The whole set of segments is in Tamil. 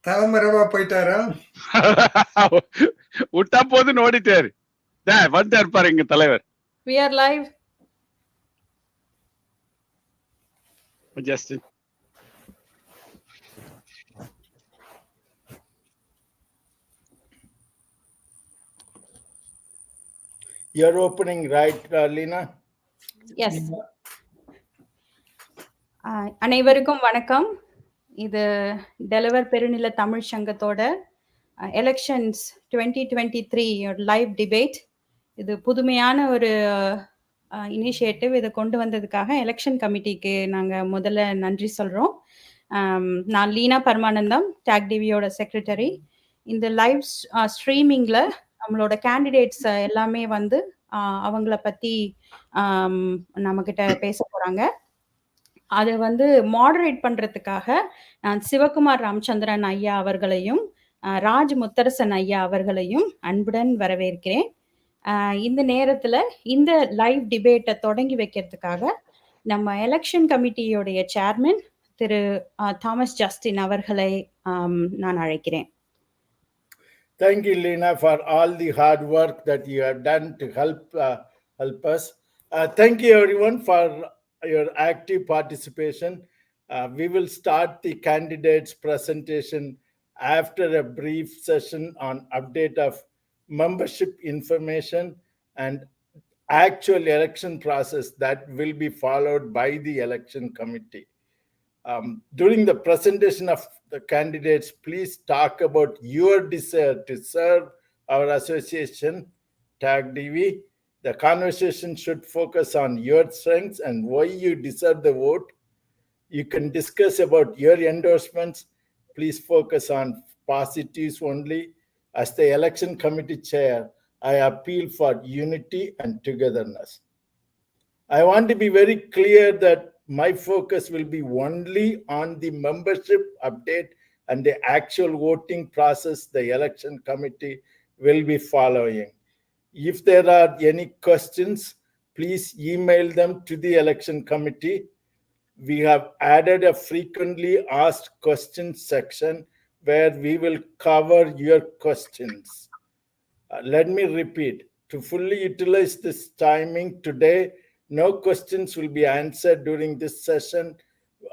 தலைமறைவா போயிட்டாரா? விட்டா போதுன்னு ஓடிட்டாரு. வந்துட்டாரு பாரு எங்க தலைவர். We are live. Justin. You're opening, right, Lina? Yes. அனைவருக்கும் வணக்கம். இது டெலவர் பெருநில தமிழ் சங்கத்தோட எலெக்ஷன்ஸ் 2023 லைவ் டிபேட். இது புதுமையான ஒரு இனிஷியேட்டிவ். இதை கொண்டு வந்ததுக்காக எலெக்ஷன் கமிட்டிக்கு நாங்கள் முதல்ல நன்றி சொல்கிறோம். நான் லீனா பரமானந்தம், TAGDVயோட செக்ரட்டரி. இந்த லைவ் ஸ்ட்ரீமிங்கில் நம்மளோட கேண்டிடேட்ஸ் எல்லாமே வந்து அவங்கள பற்றி நம்மக்கிட்ட பேச போகிறாங்க. அதை வந்து மாடரேட் பண்ணுறதுக்காக நான் சிவகுமார் ராமச்சந்திரன் ஐயா அவர்களையும் ராஜ் முத்தரசன் ஐயா அவர்களையும் அன்புடன் வரவேற்கிறேன். இந்த நேரத்தில் இந்த லைவ் டிபேட்டை தொடங்கி வைக்கிறதுக்காக நம்ம எலெக்ஷன் கமிட்டியோடைய சேர்மன் திரு தாமஸ் ஜஸ்டின் அவர்களை நான் அழைக்கிறேன். Thank you, Lina, for all the hard work that you have done to help us. Thank you, everyone, for your active participation. We will start the candidates' presentation after a brief session on update of membership information and actual election process that will be followed by the election committee. During the presentation of the candidates, please talk about your desire to serve our association, TAGDV. The conversation should focus on your strengths and why you deserve the vote. You can discuss about your endorsements. Please focus on positives only. As the election committee chair, I appeal for unity and togetherness. I want to be very clear that my focus will be only on the membership update and the actual voting process the election committee will be following. If there are any questions, please email them to the election committee. We have added a frequently asked questions section where we will cover your questions. Let me repeat, to fully utilize this timing today, no questions will be answered during this session.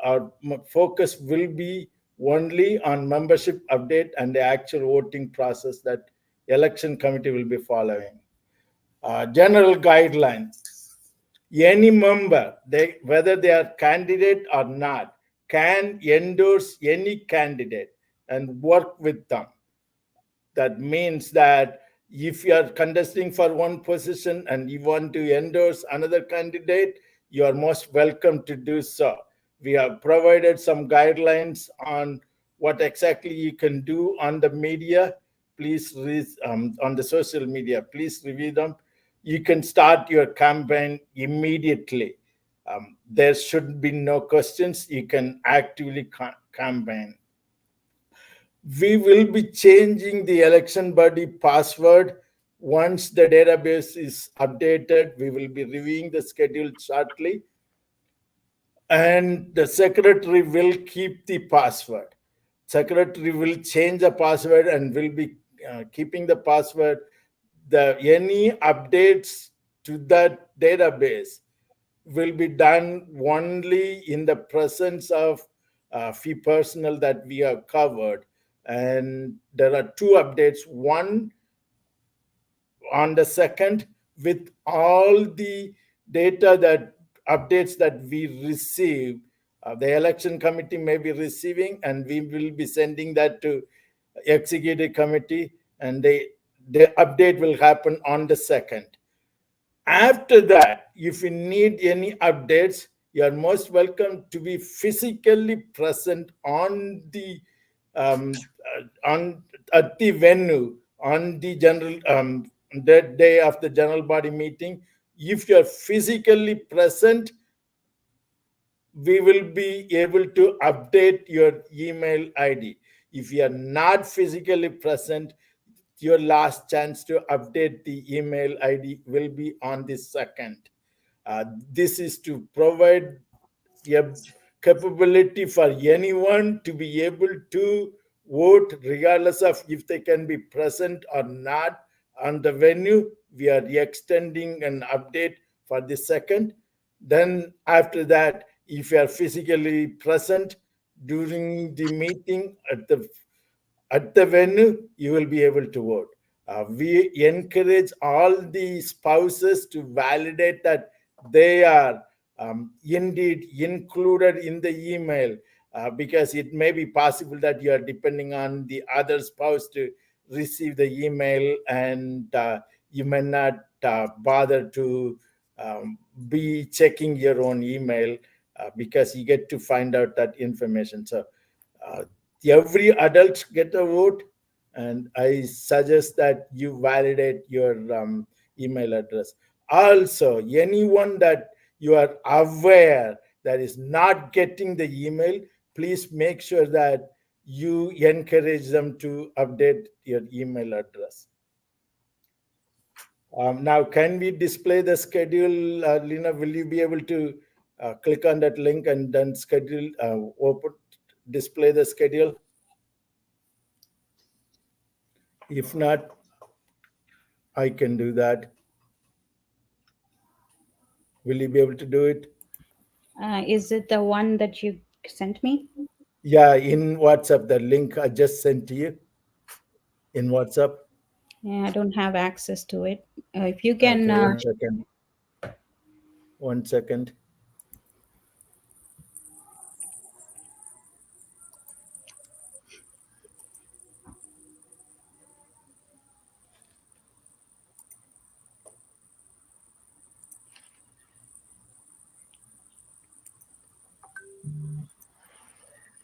Our focus will be only on membership update and the actual voting process that election committee will be following. General guidelines. Any member, whether they are candidate or not, can endorse any candidate and work with them. That means that if you are contesting for one position and you want to endorse another candidate, you are most welcome to do so. We have provided some guidelines on what exactly you can do on the media. Please read on the social media. Please review them. You can start your campaign immediately. There should be no questions. You can actively campaign. We will be changing the election body password. Once the database is updated, we will be reviewing the schedule shortly. And the secretary will keep the password. Secretary will change the password and will be keeping the password. Any updates to that database will be done only in the presence of few personnel that we have covered. And there are two updates. One on the 2nd with all the data that updates that we receive. The election committee may be receiving and we will be sending that to executive committee, and the update will happen on the 2nd. After that, if you need any updates, you are most welcome to be physically present on the at the venue on the general that day of the general body meeting. If you are physically present, we will be able to update your email ID. If you are not physically present, your last chance to update the email ID will be on the 2nd. This is to provide a capability for anyone to be able to vote regardless of if they can be present or not on the venue. We are extending an update for the second. Then after that, if you are physically present during the meeting at the venue, you will be able to vote. We encourage all the spouses to validate that they are indeed included in the email, because it may be possible that you are depending on the other spouse to receive the email, and you may not bother to be checking your own email, because you get to find out that information. So uh, every adult get a vote, and I suggest that you validate your email address. Also, anyone that you are aware that is not getting the email, please make sure that you encourage them to update your email address. Now, can we display the schedule? Lina, will you be able to click on that link and then schedule, open, display the schedule? If not, I can do that. Will you be able to do it? Is it the one that you sent me? Yeah, in WhatsApp, the link I just sent to you in WhatsApp. Yeah, I don't have access to it. If you Okay, can, one second. 1 second.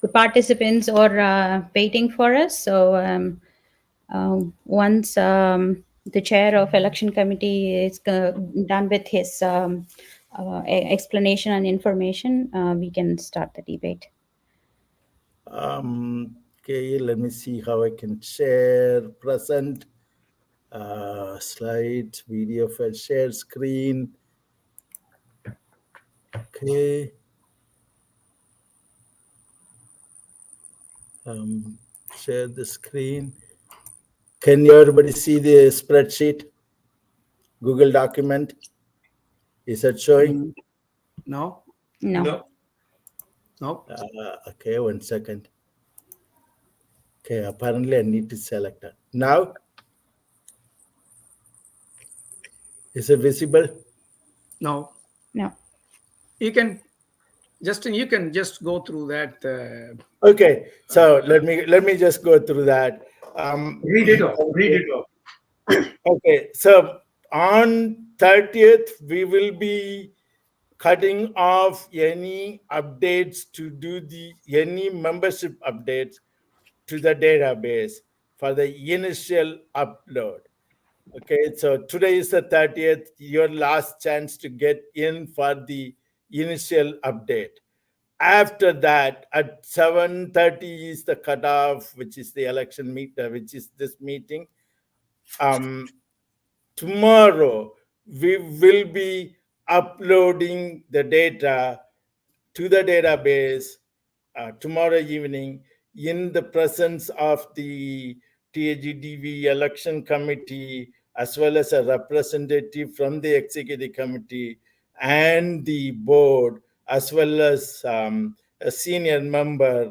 the participants are waiting for us. So once the chair of election committee is done with his explanation and information, we can start the debate. Okay, let me see how I can share, present, slide, video file, share screen. Okay. Share the screen. Can everybody see the spreadsheet? Google document? Is that showing? No. No. No. Okay, 1 second. Okay, apparently I need to select that. Now, is it visible? No. No. You can just go through that. Okay, so let me just go through that. Read it off. Read it off. Okay, so on 30th, we will be cutting off any updates to do any membership updates to the database for the initial upload. Okay, so today is the 30th, your last chance to get in for the initial update. After that, at 7:30 is the cutoff, which is the election which is this meeting. Tomorrow, we will be uploading the data to the database tomorrow evening in the presence of the TAGDV election committee, as well as a representative from the executive committee and the board, as well as a senior member,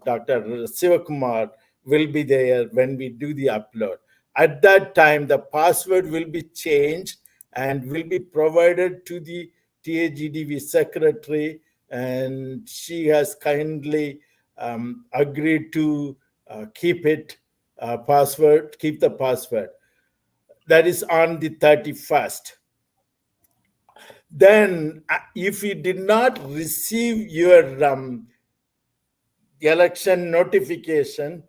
Dr. Sivakumar, will be there when we do the upload. At that time, the password will be changed and will be provided to the TAGDV secretary, and she has kindly agreed to keep the password. That is on the 31st. Then, if you did not receive your election notification,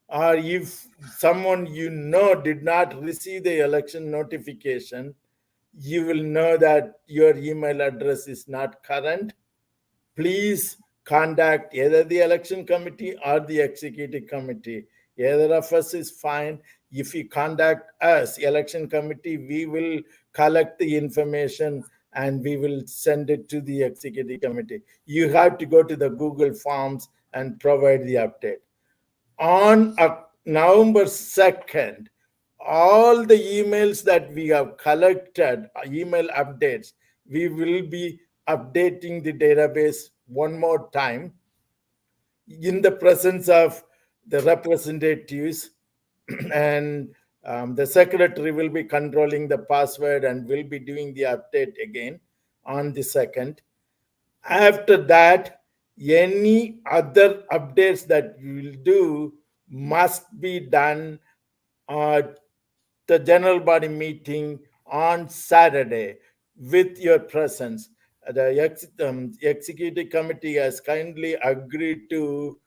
or if someone you know did not receive the election notification, you will know that your email address is not current. Please contact either the election committee or the executive committee. Either of us is fine. If you contact us, election committee, we will collect the information and we will send it to the executive committee. You have to go to the Google Forms and provide the update. on November 2nd, all the emails that we have collected, email updates, we will be updating the database one more time in the presence of the representatives, and the secretary will be controlling the password and will be doing the update again on the 2nd. After that, any other updates that you will do must be done at the general body meeting on Saturday with your presence. The executive committee has kindly agreed to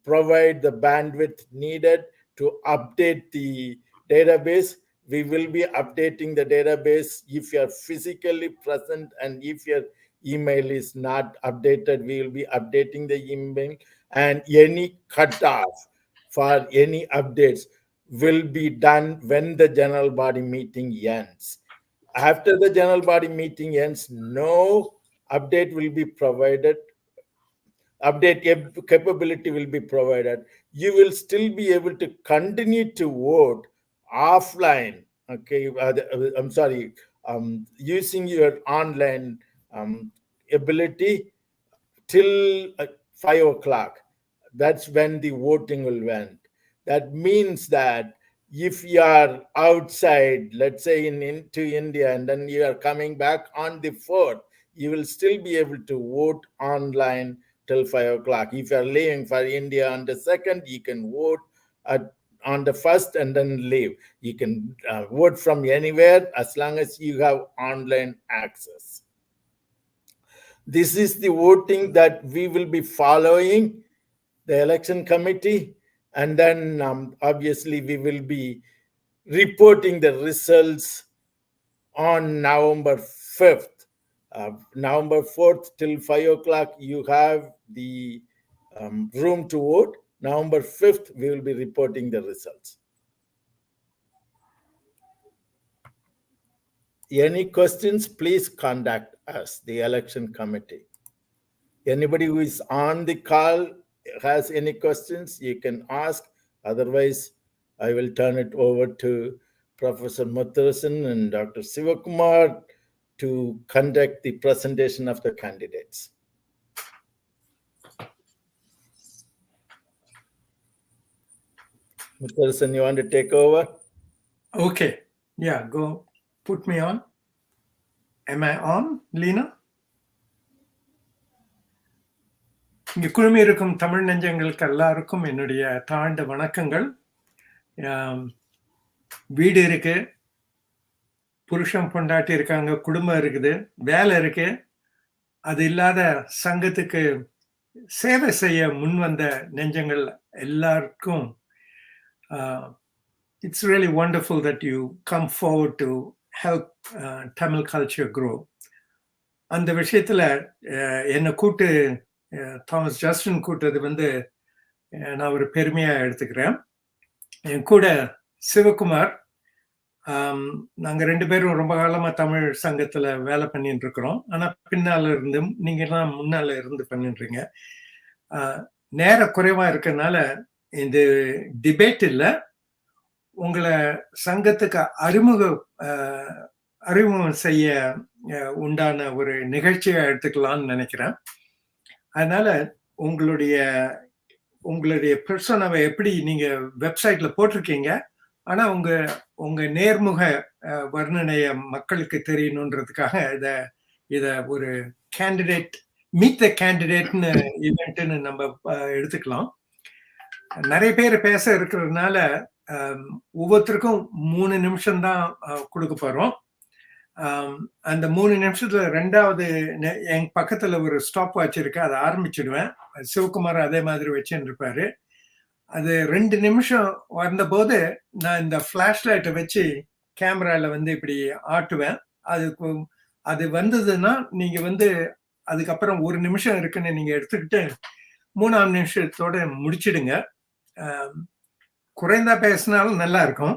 provide the bandwidth needed to update the database. We will be updating the database if you are physically present, and if your email is not updated, we will be updating the email, and any cutoff for any updates will be done when the general body meeting ends. After the general body meeting ends, no update will be provided. Update capability will be provided. You will still be able to continue to vote offline. Okay, I'm sorry, using your online ability till 5 o'clock. That's when the voting will end. That means that if you are outside, let's say into India, and then you are coming back on the 4th, you will still be able to vote online till 5 o'clock. If you are leaving for India on the 2nd, you can vote on the 1st and then leave. You can vote from anywhere as long as you have online access. This is the voting that we will be following, the election committee, and then obviously we will be reporting the results on November 5th. November 4th till 5 o'clock, you have the room to vote. November 5th, we will be reporting the results. Any questions, please contact us, the election committee. Anybody who is on the call has any questions, you can ask. Otherwise, I will turn it over to Professor Mutharasan and Dr. Sivakumar to conduct the presentation of the candidates. Mutharasan, you want to take over? Okay. Yeah, go put me on. Am I on, Lena? இங்கே குழுமி இருக்கும் தமிழ் நெஞ்சங்களுக்கு எல்லாருக்கும் என்னுடைய தாழ்ந்த வணக்கங்கள். வீடு இருக்கு, புருஷன் பொண்டாட்டி இருக்காங்க, குடும்பம் இருக்குது, வேலை இருக்கு. அது இல்லாத சங்கத்துக்கு சேவை செய்ய முன் வந்த நெஞ்சங்கள் எல்லாருக்கும் it's really wonderful that you come forward to help Tamil culture grow. அந்த விஷயத்துல என்னை கூட்டு தாமஸ் ஜஸ்டின் கூட்டது வந்து நான் ஒரு பெருமையா எடுத்துக்கிறேன். என் கூட சிவகுமார், நாங்க 2 பேரும் ரொம்ப காலமா தமிழ் சங்கத்துல வேலை பண்ணிட்டு இருக்கிறோம். ஆனா பின்னால இருந்து, நீங்க எல்லாம் முன்னால இருந்து பண்ணிடுறீங்க. நேர குறைவா இருக்கனால இந்த டிபேட் இல்ல, உங்களை சங்கத்துக்கு அறிமுகம் செய்ய உண்டான ஒரு நிகழ்ச்சியை எடுத்துக்கலாம்னு நினைக்கிறேன். அதனால உங்களுடைய பெர்சோனாவை எப்படி நீங்க வெப்சைட்ல போட்டிருக்கீங்க, ஆனா உங்க நேர்முக வர்ணனைய மக்களுக்கு தெரியணுன்றதுக்காக இத ஒரு கேண்டிடேட் மீட் த கேண்டிடேட்னு இவெண்ட்னு நம்ம எடுத்துக்கலாம். நிறைய பேர் பேச இருக்கிறதுனால ஒவ்வொருத்தருக்கும் 3 நிமிஷம் தான் கொடுக்க போறோம். அந்த 3 நிமிஷத்துல 2வது என் பக்கத்துல ஒரு ஸ்டாப் வாட்ச் இருக்கு, அதை ஆரம்பிச்சிடுவேன். சிவகுமார் அதே மாதிரி வச்சுன்னு இருப்பாரு. அது 2 நிமிஷம் வந்தபோது நான் இந்த ஃபிளாஷ் லைட்டை வச்சு கேமரால வந்து இப்படி ஆட்டுவேன். அது வந்ததுன்னா நீங்க வந்து அதுக்கப்புறம் 1 நிமிஷம் இருக்குன்னு நீங்க எடுத்துக்கிட்டு 3ஆம் நிமிஷத்தோட முடிச்சிடுங்க. குறைந்தா பேசினாலும் நல்லா இருக்கும்.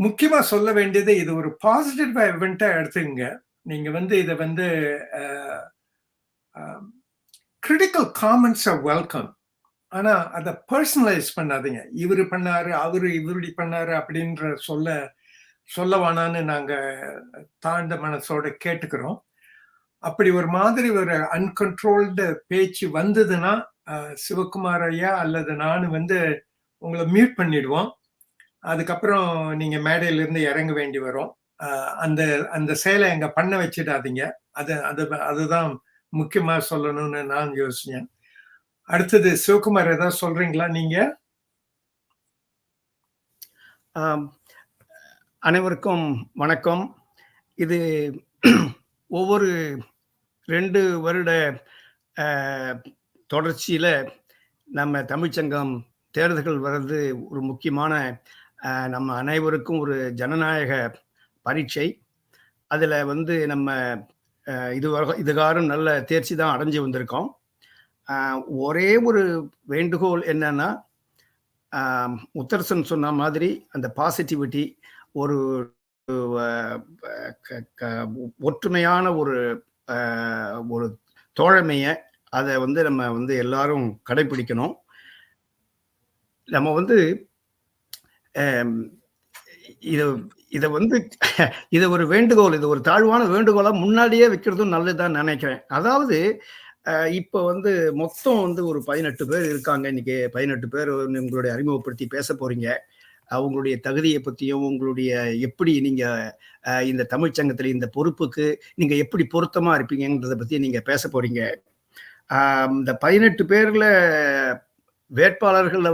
முக்கியமா சொல்ல வேண்டியது, இது ஒரு பாசிட்டிவ் இவெண்டா எடுத்துங்க. நீங்க வந்து இதை வந்து critical comments are welcome. ஆனா அதை பர்சனலைஸ் பண்ணாதீங்க. இவரு பண்ணாரு, அவரு இவருடி பண்ணாரு அப்படின்ற சொல்ல வேணான்னு நாங்க தாழ்ந்த மனசோட கேட்டுக்கிறோம். அப்படி ஒரு மாதிரி ஒரு அன்கண்ட்ரோல்டு பேச்சு வந்ததுன்னா சிவகுமார் ஐயா அல்லது நான் உங்களை மியூட் பண்ணிடுவோம். அதுக்கப்புறம் நீங்க மேடையில இருந்து இறங்க வேண்டி வரும். அந்த அந்த செயலை எங்க பண்ண வச்சிடாதீங்க. அதுதான் முக்கியமா சொல்லணும்னு நான் யோசிச்சேன். அடுத்தது சிவகுமார் ஏதாவது சொல்றீங்களா நீங்க? அனைவருக்கும் வணக்கம். இது ஒவ்வொரு 2 வருட தொடர்ச்சியில நம்ம தமிழ்ச்சங்கம் தேர்தல்கள் வர்றது ஒரு முக்கியமான நம்ம அனைவருக்கும் ஒரு ஜனநாயக பரீட்சை. அதுல நம்ம இதுகாரும் நல்ல தேர்ச்சி தான் அடைஞ்சு வந்திருக்கோம். ஒரே ஒரு வேண்டுகோள் என்னன்னா, முத்தரசன் சொன்ன மாதிரி அந்த பாசிட்டிவிட்டி, ஒரு ஒற்றுமையான ஒரு தோழமைய அதை நம்ம எல்லாரும் கடைபிடிக்கணும். நம்ம இதை ஒரு வேண்டுகோள், இது ஒரு தாழ்வான வேண்டுகோளா முன்னாடியே வைக்கிறதும் நல்லதுதான் நினைக்கிறேன். அதாவது இப்ப மொத்தம் ஒரு 18 பேர் இருக்காங்க. இன்னைக்கு 18 பேர் உங்களுடைய அறிமுகப்படுத்தி பேச போறீங்க. அவங்களுடைய தகுதியை பற்றியும், உங்களுடைய எப்படி நீங்க இந்த தமிழ்ச்சங்கத்தில் இந்த பொறுப்புக்கு நீங்க எப்படி பொருத்தமா இருப்பீங்கன்றதை பத்தி நீங்க பேச போறீங்க. இந்த 18 பேர்ல வேட்பாளர்கள்ல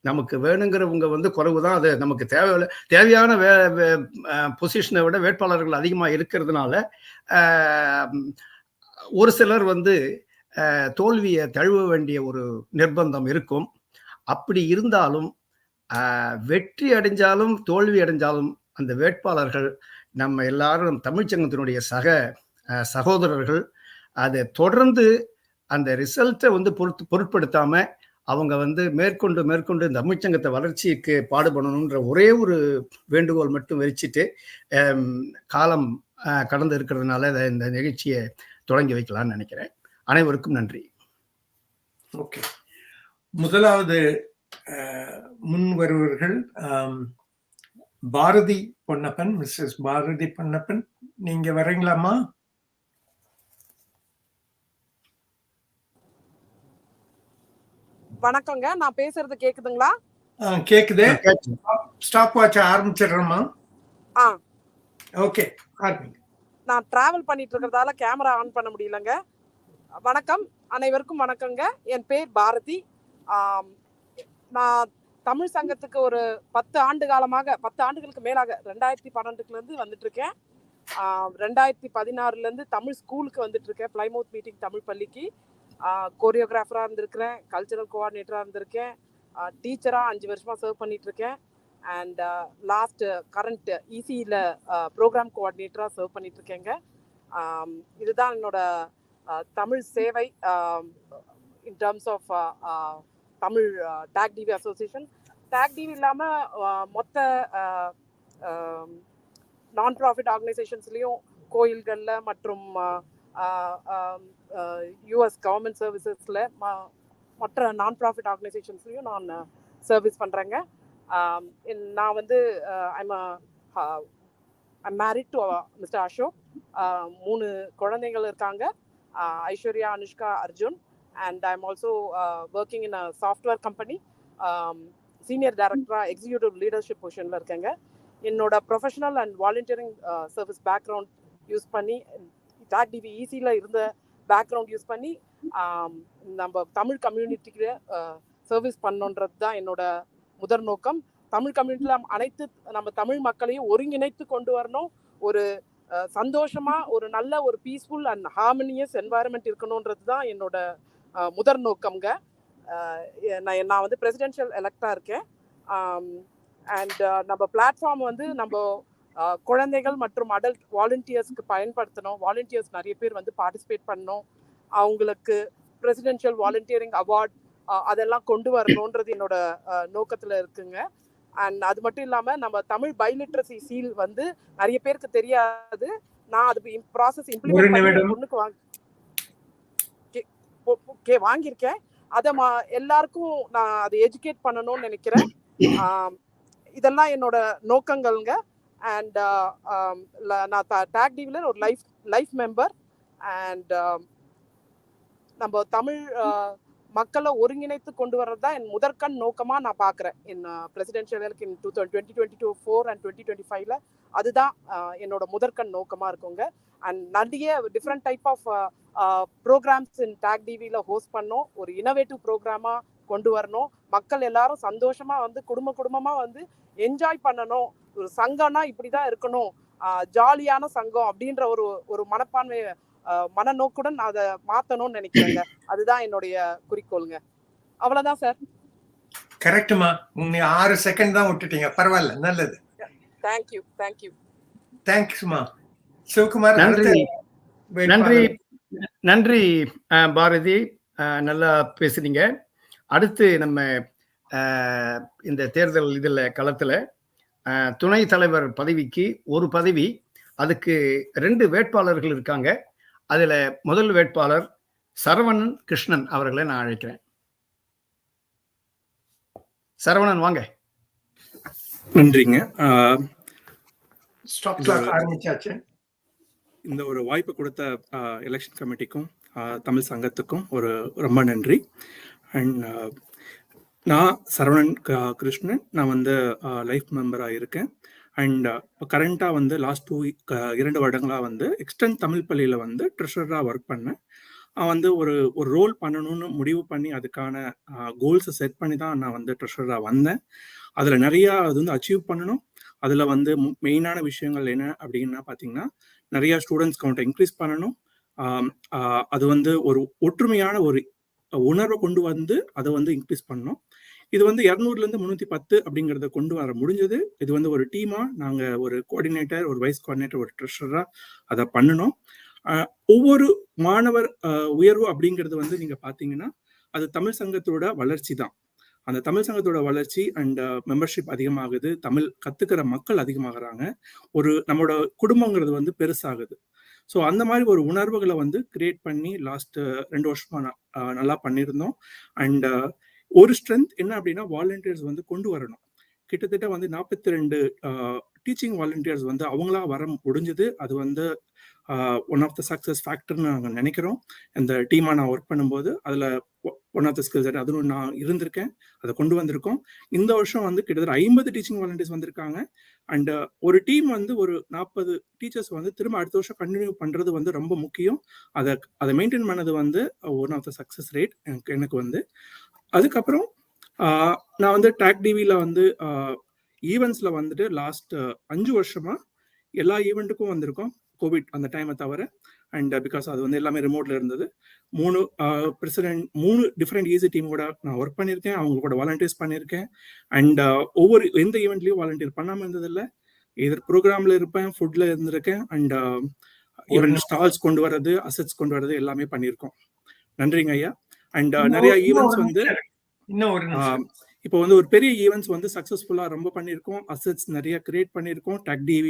நமக்கு வேணுங்கிறவங்க குறைவுதான். அது நமக்கு தேவையான பொசிஷனை விட வேட்பாளர்கள் அதிகமா இருக்கிறதுனால ஒரு சிலர் தோல்வியை தழுவ வேண்டிய ஒரு நிர்பந்தம் இருக்கும். அப்படி இருந்தாலும் வெற்றி அடைஞ்சாலும் தோல்வி அடைஞ்சாலும் அந்த வேட்பாளர்கள் நம்ம எல்லாரும் தமிழ்ச்சங்கத்தினுடைய சகோதரர்கள். அதை தொடர்ந்து அந்த ரிசல்ட்டை பொருட்படுத்தாம அவங்க மேற்கொண்டு இந்த தமிழ்ச்சங்கத்தை வளர்ச்சிக்கு பாடுபடணுன்ற ஒரே ஒரு வேண்டுகோள் மட்டும் வச்சுட்டு காலம் கடந்து இருக்கிறதுனால இந்த நிகழ்ச்சியை தொடங்கி வைக்கலாம்னு நினைக்கிறேன். அனைவருக்கும் நன்றி. ஓகே, முதலாவது முன் வருவர்கள் பாரதி பொன்னப்பன். மிஸ்ஸஸ் பாரதி பொன்னப்பன், நீங்க வரீங்களாமா? வணக்கங்க, நான் பேசுறது கேக்குதுங்களா? கேக்குது. ஸ்டாப் வாட்ச் ஆரம்பிச்சிடுறோமா? ஓகே, நான் டிராவல் பண்ணிட்டு இருக்கிறதால கேமரா ஆன் பண்ண முடியலங்க. வணக்கம், அனைவருக்கும் வணக்கங்க. என் பேர் பாரதி. நான் தமிழ் சங்கத்துக்கு ஒரு 10 ஆண்டுகளுக்கு மேலாக 2012 வந்துட்டு இருக்கேன். 2016 இருந்து தமிழ் ஸ்கூலுக்கு வந்துட்டு இருக்கேன். பிளைமவுத் மீட்டிங் தமிழ் பள்ளிக்கு கோரியோகிராஃபரா இருந்திருக்கிறேன், கல்ச்சரல் கோஆர்டினேட்டரா இருந்திருக்கேன், டீச்சரா 5 வருஷமா சர்வ் பண்ணிட்டு இருக்கேன். அண்ட் லாஸ்ட் கரண்ட் இசியில ப்ரோக்ராம் கோஆர்டினேட்டரா சர்வ் பண்ணிட்டு இருக்கேங்க. இதுதான் என்னோட தமிழ் சேவை in terms of Tamil TAGDV association. TAGDV இல்லாமல் மொத்த நான் ப்ராஃபிட் ஆர்கனைசேஷன்ஸ்லேயும் கோயில்களில் மற்றும் யூஎஸ் கவர்மெண்ட் சர்வீசஸில் மற்ற நான் ப்ராஃபிட் ஆர்கனைசேஷன்ஸ்லையும் நான் சர்வீஸ் பண்ணுறேங்க. நான் I'm married to mister Ashok. 3 குழந்தைகள் இருக்காங்க, Aishwarya, Anushka, Arjun. And I'm also working in a software company, senior director, executive leadership position la irukanga. என்னோட professional and volunteering service background use பண்ணி, TAGDV ஈஸியில் இருந்த பேக்ரவுண்ட் யூஸ் பண்ணி நம்ம தமிழ் கம்யூனிட்டிக்கு சர்வீஸ் பண்ணணுன்றது தான் என்னோட முதல் நோக்கம். தமிழ் கம்யூனிட்டியில் அனைத்து நம்ம தமிழ் மக்களையும் ஒருங்கிணைத்து கொண்டு வரணும். ஒரு சந்தோஷமா ஒரு நல்ல ஒரு பீஸ்ஃபுல் அண்ட் ஹார்மனியஸ் என்வாயர்மெண்ட் இருக்கணுன்றது தான் என்னோட முதல் நோக்கம்ங்க. நான் பிரசிடென்ஷியல் எலெக்டா இருக்கேன். அண்ட் நம்ம பிளாட்ஃபார்ம் நம்ம குழந்தைகள் மற்றும் அடல்ட் வாலண்டியர்ஸ்க்கு பயன்படுத்தணும். வாலண்டியர்ஸ் நிறைய பேர் பார்ட்டிசிபேட் பண்ணணும். அவங்களுக்கு பிரசிடென்ஷியல் வாலண்டியரிங் அவார்ட் அதெல்லாம் கொண்டு வரணுன்றது என்னோட நோக்கத்தில் இருக்குங்க. அண்ட் அது மட்டும் இல்லாமல் நம்ம தமிழ் பைலிட்ரசி சீல் நிறைய பேருக்கு தெரியாது. நான் அது ப்ராசஸ் இம்ப்ளிமெண்ட் வாங்கியிருக்கேன். அதை எல்லாருக்கும் நான் அதை எஜுகேட் பண்ணணும்னு நினைக்கிறேன். இதெல்லாம் என்னோட நோக்கங்கள்ங்க. அண்ட் நான் TAGDV ஒரு லைஃப் மெம்பர். அண்ட் நம்ம தமிழ் மக்களை ஒருங்கிணைத்து கொண்டு வர்றது தான் என் முதற்கண் நோக்கமாக நான் பார்க்குறேன். என் பிரசிடென்ஷியல் எலெக்ஷன் 2024 அண்ட் 2025 அதுதான் என்னோட முதற்கண் நோக்கமாக இருக்குங்க. அண்ட் நிறைய different type of programmes in TAGDV host பண்ணோம். ஒரு இனோவேட்டிவ் ப்ரோக்ராமாக கொண்டு வரணும். மக்கள் எல்லாரும் சந்தோஷமாக வந்து குடும்பமாக வந்து என்ஜாய் பண்ணணும். ஒரு சங்கம்னா இப்படி தான் இருக்கணும், ஜாலியான சங்கம் அப்படின்ற ஒரு மனப்பான்மை மனநோக்குடன் அதை மாத்தணும்னு நினைக்கிறேங்க. அதுதான் என்னுடைய குறிக்கோளுங்க. அவ்வளவுதான் சார். கரெக்ட்டுமா. நீ 6 செகண்ட் தான் விட்டுட்டீங்க. பரவாயில்ல, நல்லது. தேங்க்யூ. தேங்க்ஸ்மா. சிவகுமார். நன்றி பாரதி, நல்லா பேசுறீங்க. அடுத்து நம்ம இந்த தேர்தல் இதில் களத்தில் துணை தலைவர் பதவிக்கு ஒரு பதவி, அதுக்கு 2 வேட்பாளர்கள் இருக்காங்க. அதுல முதல் வேட்பாளர் சரவணன் கிருஷ்ணன் அவர்களை நான் அழைக்கிறேன். சரவணன் வாங்க. நன்றிங்க. இந்த ஒரு வாய்ப்பு கொடுத்த எலெக்ஷன் கமிட்டிக்கும் தமிழ் சங்கத்துக்கும் ரொம்ப நன்றி. அண்ட் நான் சரவணன் கிருஷ்ணன், நான் வந்து லைஃப் மெம்பராக இருக்கேன். அண்ட் இப்போ கரண்டாக வந்து லாஸ்ட் 2 வருடங்களாக வந்து எக்ஸ்டென்ட் தமிழ் பள்ளியில் வந்து ட்ரெஷராக ஒர்க் பண்ணேன். வந்து ஒரு ரோல் பண்ணணும்னு முடிவு பண்ணி அதுக்கான கோல்ஸை செட் பண்ணி தான் நான் வந்து ட்ரெஷராக வந்தேன். அதில் நிறையா அது வந்து அச்சீவ் பண்ணணும். அதில் வந்து மெயினான விஷயங்கள் என்ன அப்படின்னா பார்த்தீங்கன்னா, நிறையா ஸ்டூடெண்ட்ஸ் கவுண்டை இன்க்ரீஸ் பண்ணணும். அது வந்து ஒரு ஒற்றுமையான ஒரு உணர்வை கொண்டு வந்து அதை வந்து இன்க்ரீஸ் பண்ணணும். இது வந்து 200லேருந்து 310 அப்படிங்கிறத கொண்டு வர முடிஞ்சது. இது வந்து ஒரு டீமா நாங்கள் ஒரு கோஆர்டினேட்டர், ஒரு வைஸ் கோஆர்டினேட்டர், ஒரு ட்ரெஷரா அதை பண்ணணும். ஒவ்வொரு மாணவர் உயர்வு அப்படிங்கிறது வந்து நீங்க பாத்தீங்கன்னா அது தமிழ் சங்கத்தோட வளர்ச்சி தான். அந்த தமிழ் சங்கத்தோட வளர்ச்சி அண்ட் மெம்பர்ஷிப் அதிகமாகுது, தமிழ் கத்துக்கிற மக்கள் அதிகமாகறாங்க, ஒரு நம்மளோட குடும்பங்கிறது வந்து பெருசாகுது. ஸோ அந்த மாதிரி ஒரு உணர்வுகளை வந்து கிரியேட் பண்ணி லாஸ்ட் 2 வருஷமா நல்லா பண்ணியிருந்தோம். அண்ட் ஒரு ஸ்ட்ரென்த் என்ன அப்படின்னா வாலண்டியர்ஸ் வந்து கொண்டு வரணும். கிட்டத்தட்ட வந்து 42 டீச்சிங் வாலண்டியர்ஸ் வந்து அவங்களா வர முடிஞ்சது. அது வந்து ஒன் ஆஃப் த சக்ஸஸ் ஃபேக்டர்னு நாங்கள் நினைக்கிறோம். இந்த டீமாக நான் ஒர்க் பண்ணும்போது அதில் ஒன் ஆஃப் த ஸ்கில்ஸ் அதுவும் நான் இருந்திருக்கேன், அதை கொண்டு வந்திருக்கோம். இந்த வருஷம் வந்து கிட்டத்தட்ட 50 டீச்சிங் வாலண்டியர்ஸ் வந்திருக்காங்க. அண்ட் ஒரு டீம் வந்து ஒரு 40 டீச்சர்ஸ் வந்து திரும்ப அடுத்த வருஷம் கண்டினியூ பண்ணுறது வந்து ரொம்ப முக்கியம். அதை மெயின்டைன் பண்ணது வந்து one of the success rate எனக்கு வந்து. அதுக்கப்புறம் நான் வந்து TAGDV வந்து ஈவெண்ட்ஸில் வந்துட்டு லாஸ்ட் 5 வருஷமா எல்லா ஈவெண்ட்டுக்கும் வந்திருக்கோம், கோவிட் அந்த டைமை தவிர. அண்ட் பிகாஸ் அது வந்து எல்லாமே ரிமோட்ல இருந்தது. 3 டிஃப்ரெண்ட் ஈஸி டீம் கூட நான் ஒர்க் பண்ணியிருக்கேன், அவங்க கூட வாலண்டியர்ஸ் பண்ணியிருக்கேன். அண்ட் எந்த ஈவெண்ட்லையும் வாலண்டியர் பண்ணாமல் இருந்ததில்லை. இதர் ப்ரோக்ராம்ல இருப்பேன், ஃபுட்ல இருந்திருக்கேன், அண்ட் ஈவெண்ட் ஸ்டால்ஸ் கொண்டு வர்றது, அசெட்ஸ் கொண்டு வர்றது எல்லாமே பண்ணியிருக்கோம். நன்றிங்க ஐயா. அண்ட் நிறைய ஈவெண்ட்ஸ் வந்து இப்போ வந்து ஒரு பெரிய ஈவெண்ட்ஸ் வந்து சக்சஸ்ஃபுல்லா ரொம்ப பண்ணியிருக்கோம், அசெட்ஸ் நிறைய கிரியேட் பண்ணியிருக்கோம். TAGDV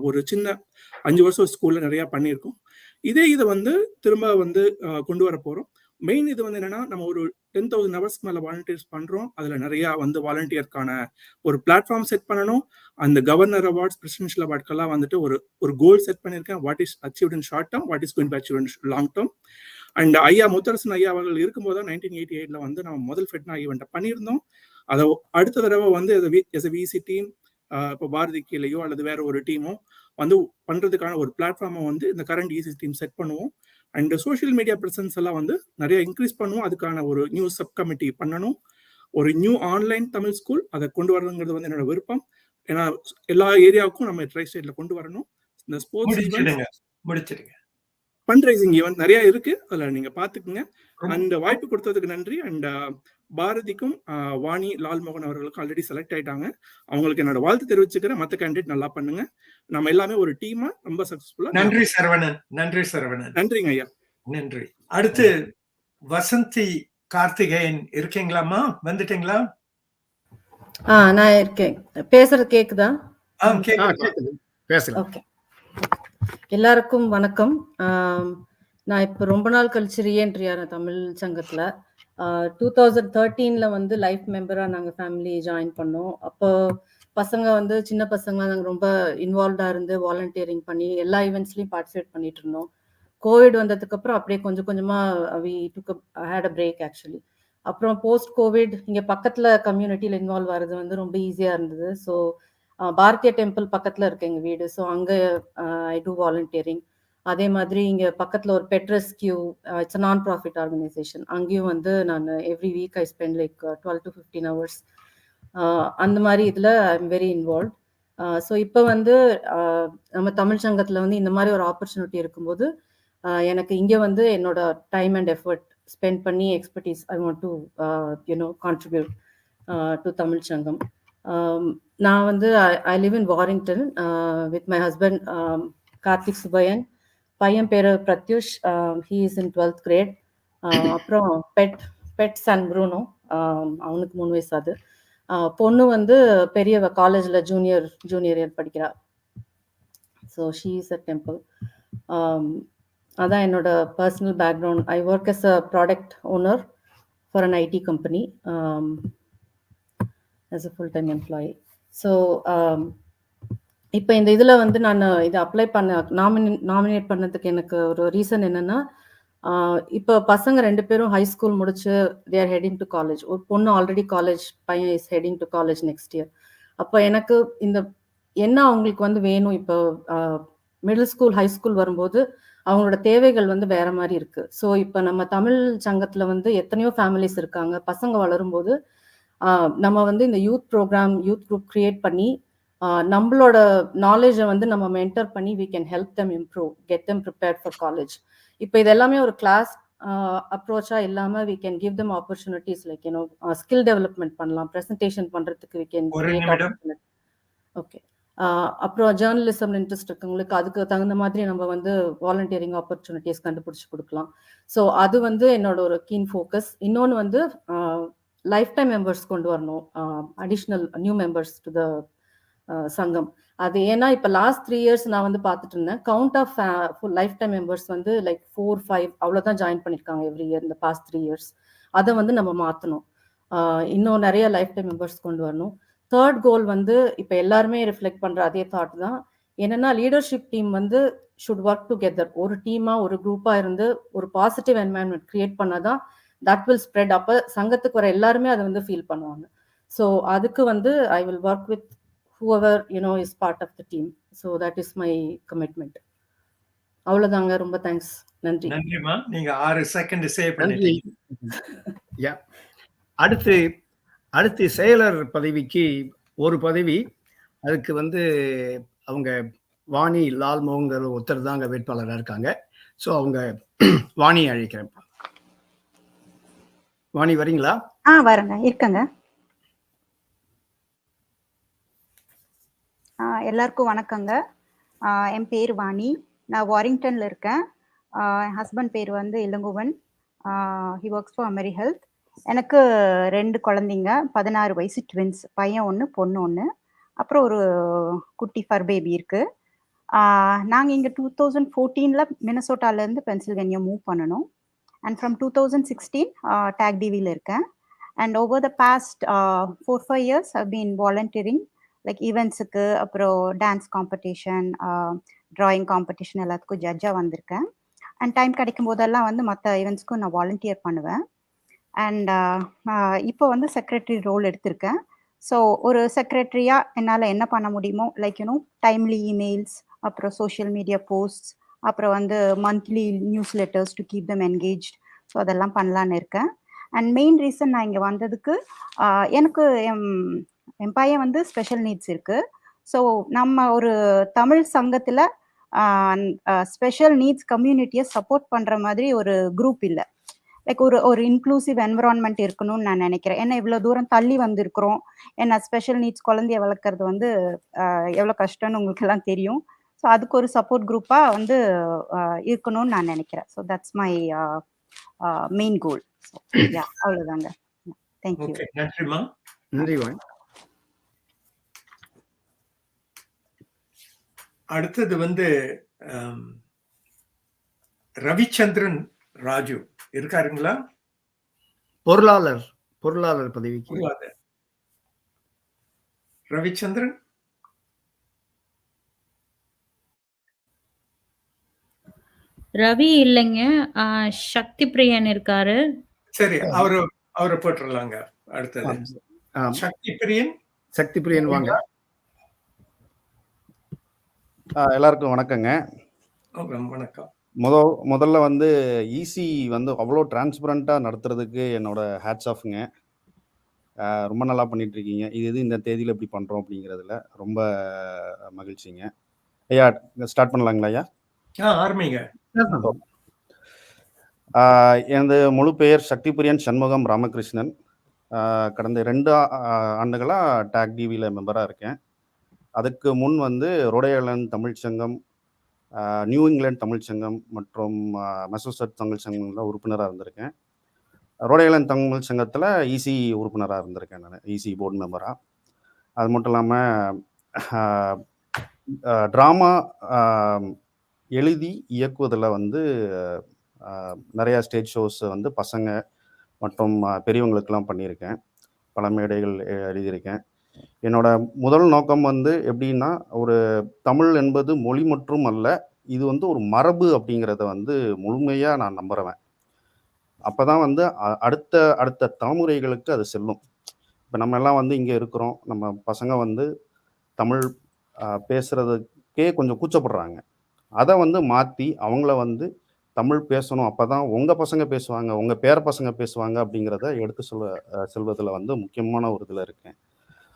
ஒரு சின்ன 5 வருஷம் ஸ்கூல்ல நிறைய பண்ணியிருக்கோம். இதை வந்து திரும்ப வந்து கொண்டு வர போறோம். மெயின் இது வந்து என்னன்னா, நம்ம ஒரு 10,000 ஹவர்ஸ்க்கு மேல வாலண்டியர்ஸ் பண்றோம். அதுல நிறைய வந்து வாலண்டியருக்கான ஒரு பிளாட்ஃபார்ம் செட் பண்ணணும். அந்த கவர்னர் அவார்ட்ஸ், பிரசிடென்ஷியல் அவார்ட்கெல்லாம் வந்துட்டு ஒரு கோல் செட் பண்ணியிருக்கேன். What is achieved in short term, what is going to achieve in long term. And ஐயா முத்தரசன் ஐயா அவர்கள் இருக்கும்போது 1988 வந்து நம்ம முதல் ஃபெட்னா ஈவெண்ட்டை பண்ணியிருந்தோம். அதை அடுத்த தடவை வந்து விசி டீம் இப்போ பாரதி கீழையோ அல்லது வேற ஒரு டீமோ வந்து பண்றதுக்கான ஒரு பிளாட்ஃபார்மை வந்து இந்த கரண்ட் ஈசி டீம் செட் பண்ணுவோம். அண்ட் சோஷியல் மீடியா பிரசன்ஸ் எல்லாம் வந்து நிறைய இன்க்ரீஸ் பண்ணுவோம். அதுக்கான ஒரு நியூ சப் கமிட்டி பண்ணணும். ஒரு நியூ ஆன்லைன் தமிழ் ஸ்கூல் அதை கொண்டு வரணுங்கிறது வந்து என்னோட விருப்பம். ஏன்னா எல்லா ஏரியாவுக்கும் நம்ம ட்ரை ஸ்டேட்ல கொண்டு வரணும். இந்த ஸ்போர்ட்ஸ் ஃபண்ட்ரைசிங் ஈவென்ட் நிறைய இருக்கு, அதில் நீங்க பாத்துக்குங்க. அண்ட் வாய்ப்பு கொடுத்ததுக்கு நன்றி. அண்ட் பாரதிக்கும் வாணி லால்மோகன் அவர்களுக்கும் ஆல்ரெடி செலக்ட் ஆயிட்டாங்க, அவங்களுக்கு என்னோட வாழ்த்து தெரிவிச்சுக்கிறேன். மற்ற கேண்டிடேட் நல்லா பண்ணுங்க, நம்ம எல்லாமே ஒரு டீமா ரொம்ப சக்சஸ்ஃபுல்லா. நன்றி சரவணன். நன்றிங்க ஐயா. நன்றி. அடுத்து வசந்தி கார்த்திகேயன் இருக்கீங்களாமா? வந்துட்டீங்களா? நான் இருக்கேன். பேசுறது கேக்குதா? பேசலாம். ஓகே. எல்லாருக்கும் வணக்கம். நான் இப்போ ரொம்ப நாள் கழிச்சு ரீஎன்ட்ரியான தமிழ் சங்கத்துல. 2013ல வந்து லைஃப் மெம்பரா நாங்க ஃபேமிலி ஜாயின் பண்ணோம். அப்போ பசங்க வந்து சின்ன பசங்க நாங்க ரொம்ப இன்வால்வ்டா இருந்து வாலண்டியரிங் பண்ணி எல்லா ஈவெண்ட்ஸ்லயும் பார்ட்டிசிபேட் பண்ணிட்டு இருந்தோம். கோவிட் வந்ததுக்கு அப்புறம் அப்படியே கொஞ்சம் கொஞ்சமா we took had a break actually. அப்புறம் போஸ்ட் கோவிட் இங்க பக்கத்துல கம்யூனிட்டியில இன்வால்வ் ஆகிறது வந்து ரொம்ப ஈஸியா இருந்தது. ஸோ பாரதிய டெம்பிள் பக்கத்துல இருக்கு எங்க வீடு. ஸோ அங்க ஐ டூ வாலண்டியரிங். அதே மாதிரி இங்க பக்கத்துல ஒரு பெட் ரெஸ்கியூ, இட்ஸ் நான் ப்ராஃபிட் ஆர்கனைசேஷன். அங்கேயும் வந்து நான் every week I spend like 12 to 15 hours. அந்த மாதிரி இதுல I am very involve. So இப்போ வந்து நம்ம தமிழ் சங்கத்துல வந்து இந்த மாதிரி ஒரு ஆப்பர்ச்சுனிட்டி இருக்கும்போது எனக்கு இங்க வந்து என்னோட டைம் அண்ட் எஃபர்ட் ஸ்பெண்ட் பண்ணி expertise I want to contribute to Tamil Sangam. நான் வந்து I live in Warrington with my husband Karthik Subbaiyan. பையன் பேரு Pratyush, he is in 12th grade. அப்புறம் பெட் சன் ப்ரூனோ, அவனுக்கு 3 வயசு ஆகுது. பொண்ணு வந்து பெரியவ காலேஜ்ல ஜூனியர் இயர் படிக்கிறா. So she is a Temple. அதான் என்னோட personal background. I work as a product owner for an IT company as a full-time employee. So இப்போ இந்த இதில் வந்து நான் இதை அப்ளை நாமினேட் பண்ணதுக்கு எனக்கு ஒரு ரீசன் என்னன்னா, இப்போ பசங்க 2 பேரும் ஹை ஸ்கூல் முடிச்சு they are heading to college. ஒரு பொண்ணு ஆல்ரெடி காலேஜ், பையன் is heading to college next year. அப்போ எனக்கு இந்த என்ன அவங்களுக்கு வந்து வேணும், இப்போ மிடில் ஸ்கூல் ஹை ஸ்கூல் வரும்போது அவங்களோட தேவைகள் வந்து வேற மாதிரி இருக்கு. ஸோ இப்போ நம்ம தமிழ் சங்கத்துல வந்து எத்தனையோ ஃபேமிலிஸ் இருக்காங்க. பசங்க வளரும்போது நம்ம வந்து இந்த youth programme, youth group create பண்ணி நம்மளோட நாலேஜை வந்து நம்ம மென்டர் பண்ணி we can help them improve, get them prepared for college. இப்போ இது எல்லாமே ஒரு கிளாஸ் அப்ரோச்சா இல்லாம we can give them opportunities like skill development பண்ணலாம், presentation பண்றதுக்கு we can create opportunity. Okay. அப்புறம் ஜேர்னலிசம் இன்ட்ரெஸ்ட் இருக்கவங்களுக்கு அதுக்கு தகுந்த மாதிரி நம்ம வந்து வாலண்டியரிங் ஆப்பர்ச்சுனிட்டிஸ் கண்டுபிடிச்சு கொடுக்கலாம். ஸோ அது வந்து என்னோட ஒரு கீன் ஃபோக்கஸ். இன்னொன்று வந்து லைஃப் டைம் மெம்பர்ஸ் கொண்டு வரணும், additional new members to the சங்கம். அது ஏன்னா இப்போ லாஸ்ட் 3 years நான் வந்து பார்த்துட்டு இருந்தேன், count of lifetime members வந்து லைக் 4-5 அவ்வளோதான் ஜாயின் பண்ணியிருக்காங்க எவ்ரி இயர் இந்த பாஸ்ட் 3 years. அதை வந்து நம்ம மாற்றணும், இன்னும் நிறைய லைஃப் டைம் மெம்பர்ஸ் கொண்டு வரணும். தேர்ட் கோல் வந்து இப்போ எல்லாருமே ரிஃப்ளெக்ட் பண்ணுற அதே தாட் தான். என்னன்னா லீடர்ஷிப் டீம் வந்து ஷுட் ஒர்க் டுகெதர். ஒரு டீமாக ஒரு குரூப்பாக இருந்து ஒரு பாசிட்டிவ் என்வாயன்மெண்ட் கிரியேட் பண்ணாதான் தட் வில் ஸ்ப்ரெட். அப்போ சங்கத்துக்கு வர எல்லாருமே அதை வந்து ஃபீல் பண்ணுவாங்க. ஸோ அதுக்கு வந்து I will work with whoever is part of the team. So that is my commitment. அவ்வளவுதாங்க. ரொம்ப தேங்க்ஸ். நன்றி. நன்றிமா. நீங்க 6 செகண்ட் சேவ் பண்ணிட்டீங்க. யா, அடுத்து செயலர் பதவிக்கு ஒரு பதவி, அதுக்கு வந்து அவங்க வாணி லால்மோங்கிற ஒருத்தர் தாங்க வேட்பாளராக இருக்காங்க. ஸோ அவங்க வாணி அழைக்கிறேன். வாணி வரீங்களா? வரேங்க, இருக்கங்க. எல்லாருக்கும் வணக்கங்க. என் பேர் வாணி, நான் வாரிங்டன்ல இருக்கேன். என் ஹஸ்பண்ட் பேர் வந்து Ilangovan, he works for அமெரி health. எனக்கு 2 குழந்தைங்க, 16 வயசு ட்வின்ஸ், பையன் 1 பொண்ணு 1. அப்புறம் ஒரு குட்டி ஃபர் பேபி இருக்கு. நாங்கள் இங்கே 2014ல் மினசோட்டாலேருந்து பென்சில்வேனியா மூவ் பண்ணணும். அண்ட் ஃப்ரம் 2016 TAGDVல இருக்கேன். And over the past 4-5 years I've been volunteering like ஈவெண்ட்ஸுக்கு, அப்புறம் டான்ஸ் காம்படிஷன், ட்ராயிங் காம்படிஷன் எல்லாத்துக்கும் ஜட்ஜாக வந்திருக்கேன். அண்ட் டைம் கிடைக்கும் போதெல்லாம் வந்து மற்ற ஈவெண்ட்ஸ்க்கும் நான் வாலண்டியர் பண்ணுவேன். அண்ட் இப்போ வந்து செக்ரட்டரி ரோல் எடுத்திருக்கேன். ஸோ ஒரு செக்ரட்டரியாக என்னால் என்ன பண்ண முடியுமோ, லைக் டைம்லி இமெயில்ஸ், அப்புறம் சோஷியல் மீடியா போஸ்ட்ஸ், அப்புறம் வந்து monthly news letters to keep them engage. So அதெல்லாம் பண்ணலான்னு இருக்கேன். அண்ட் மெயின் ரீசன் நான் இங்கே வந்ததுக்கு, எனக்கு என் பையன் வந்து ஸ்பெஷல் நீட்ஸ் இருக்கு. ஸோ நம்ம ஒரு தமிழ் சங்கத்தில் ஸ்பெஷல் நீட்ஸ் கம்யூனிட்டியை சப்போர்ட் பண்ணுற மாதிரி ஒரு குரூப் இல்லை. லைக் ஒரு இன்க்ளூசிவ் என்விரான்மெண்ட் இருக்கணும்னு நான் நினைக்கிறேன். ஏன்னா இவ்வளோ தூரம் தள்ளி வந்திருக்கிறோம். ஏன்னா ஸ்பெஷல் நீட்ஸ் குழந்தைய வளர்க்குறது வந்து எவ்வளோ கஷ்டம்னு உங்களுக்கு எல்லாம் தெரியும். ஸோ அதுக்கு ஒரு சப்போர்ட் குரூப்பாக வந்து இருக்கணும்னு நான் நினைக்கிறேன். ஸோ தட்ஸ் மை மெயின் கோல். அவ்வளோதாங்க. தேங்க்யூ. நன்றிமா. நன்றி. அடுத்தது வந்து ரவிச்சந்திரன் ராஜு இருக்காருங்களா? பொருளாளர் பதவிக்கு. ரவிச்சந்திரன். ரவி இல்லைங்க, சக்தி பிரியன் இருக்காரு. சரி, அவரை போட்டுடலாங்க. அடுத்தது சக்தி பிரியன் வாங்க. எல்லாருக்கும் வணக்கங்க. வணக்கம். முதல்ல வந்து ஈசி வந்து அவ்வளோ டிரான்ஸ்பரண்டா நடத்துறதுக்கு என்னோட ஹேட்ஸ் ஆஃப்ங்க. ரொம்ப நல்லா பண்ணிட்டு இருக்கீங்க. இது இந்த தேதியில இப்படி பண்றோம் அப்படிங்கிறதுல ரொம்ப மகிழ்ச்சிங்க. ஐயா ஸ்டார்ட் பண்ணலாங்களா ஐயா? ஆரம்பிங்க. எனது முழு பெயர் சக்தி பிரியன் சண்முகம் ராமகிருஷ்ணன். கடந்த 2 ஆண்டுகளா TAGDVல மெம்பரா இருக்கேன். அதுக்கு முன் வந்து ரோட் ஐலண்ட் தமிழ் சங்கம், நியூ இங்கிலாந்து தமிழ் சங்கம் மற்றும் மெசோசெட் தமிழ் சங்கம்ல உறுப்பினராக இருந்திருக்கேன். ரோட் ஐலண்ட் தமிழ் சங்கத்தில் ஈசி உறுப்பினராக இருந்திருக்கேன். நான் ஈசி போர்டு மெம்பராக. அது மட்டும் இல்லாமல் ட்ராமா எழுதி இயக்குவதில் வந்து நிறையா ஸ்டேஜ் ஷோஸ் வந்து பசங்க மற்றும் பெரியவங்களுக்கெல்லாம் பண்ணியிருக்கேன். பல மேடைகள் எழுதியிருக்கேன். என்னோட முதல் நோக்கம் வந்து எப்படின்னா, ஒரு தமிழ் என்பது மொழி மற்றும் அல்ல, இது வந்து ஒரு மரபு அப்படிங்கிறத வந்து முழுமையாக நான் நம்புறேன். அப்போதான் வந்து அடுத்த தலைமுறைகளுக்கு அது செல்லும். இப்போ நம்ம எல்லாம் வந்து இங்கே இருக்கிறோம், நம்ம பசங்க வந்து தமிழ் பேசுறதுக்கே கொஞ்சம் கூச்சப்படுறாங்க. அதை வந்து மாற்றி அவங்கள வந்து தமிழ் பேசணும், அப்போ தான் உங்கள் பசங்க பேசுவாங்க, உங்கள் பேர பசங்க பேசுவாங்க அப்படிங்கிறத எடுத்து செல்வதில் வந்து முக்கியமான ஒரு இதில் இருக்கேன்.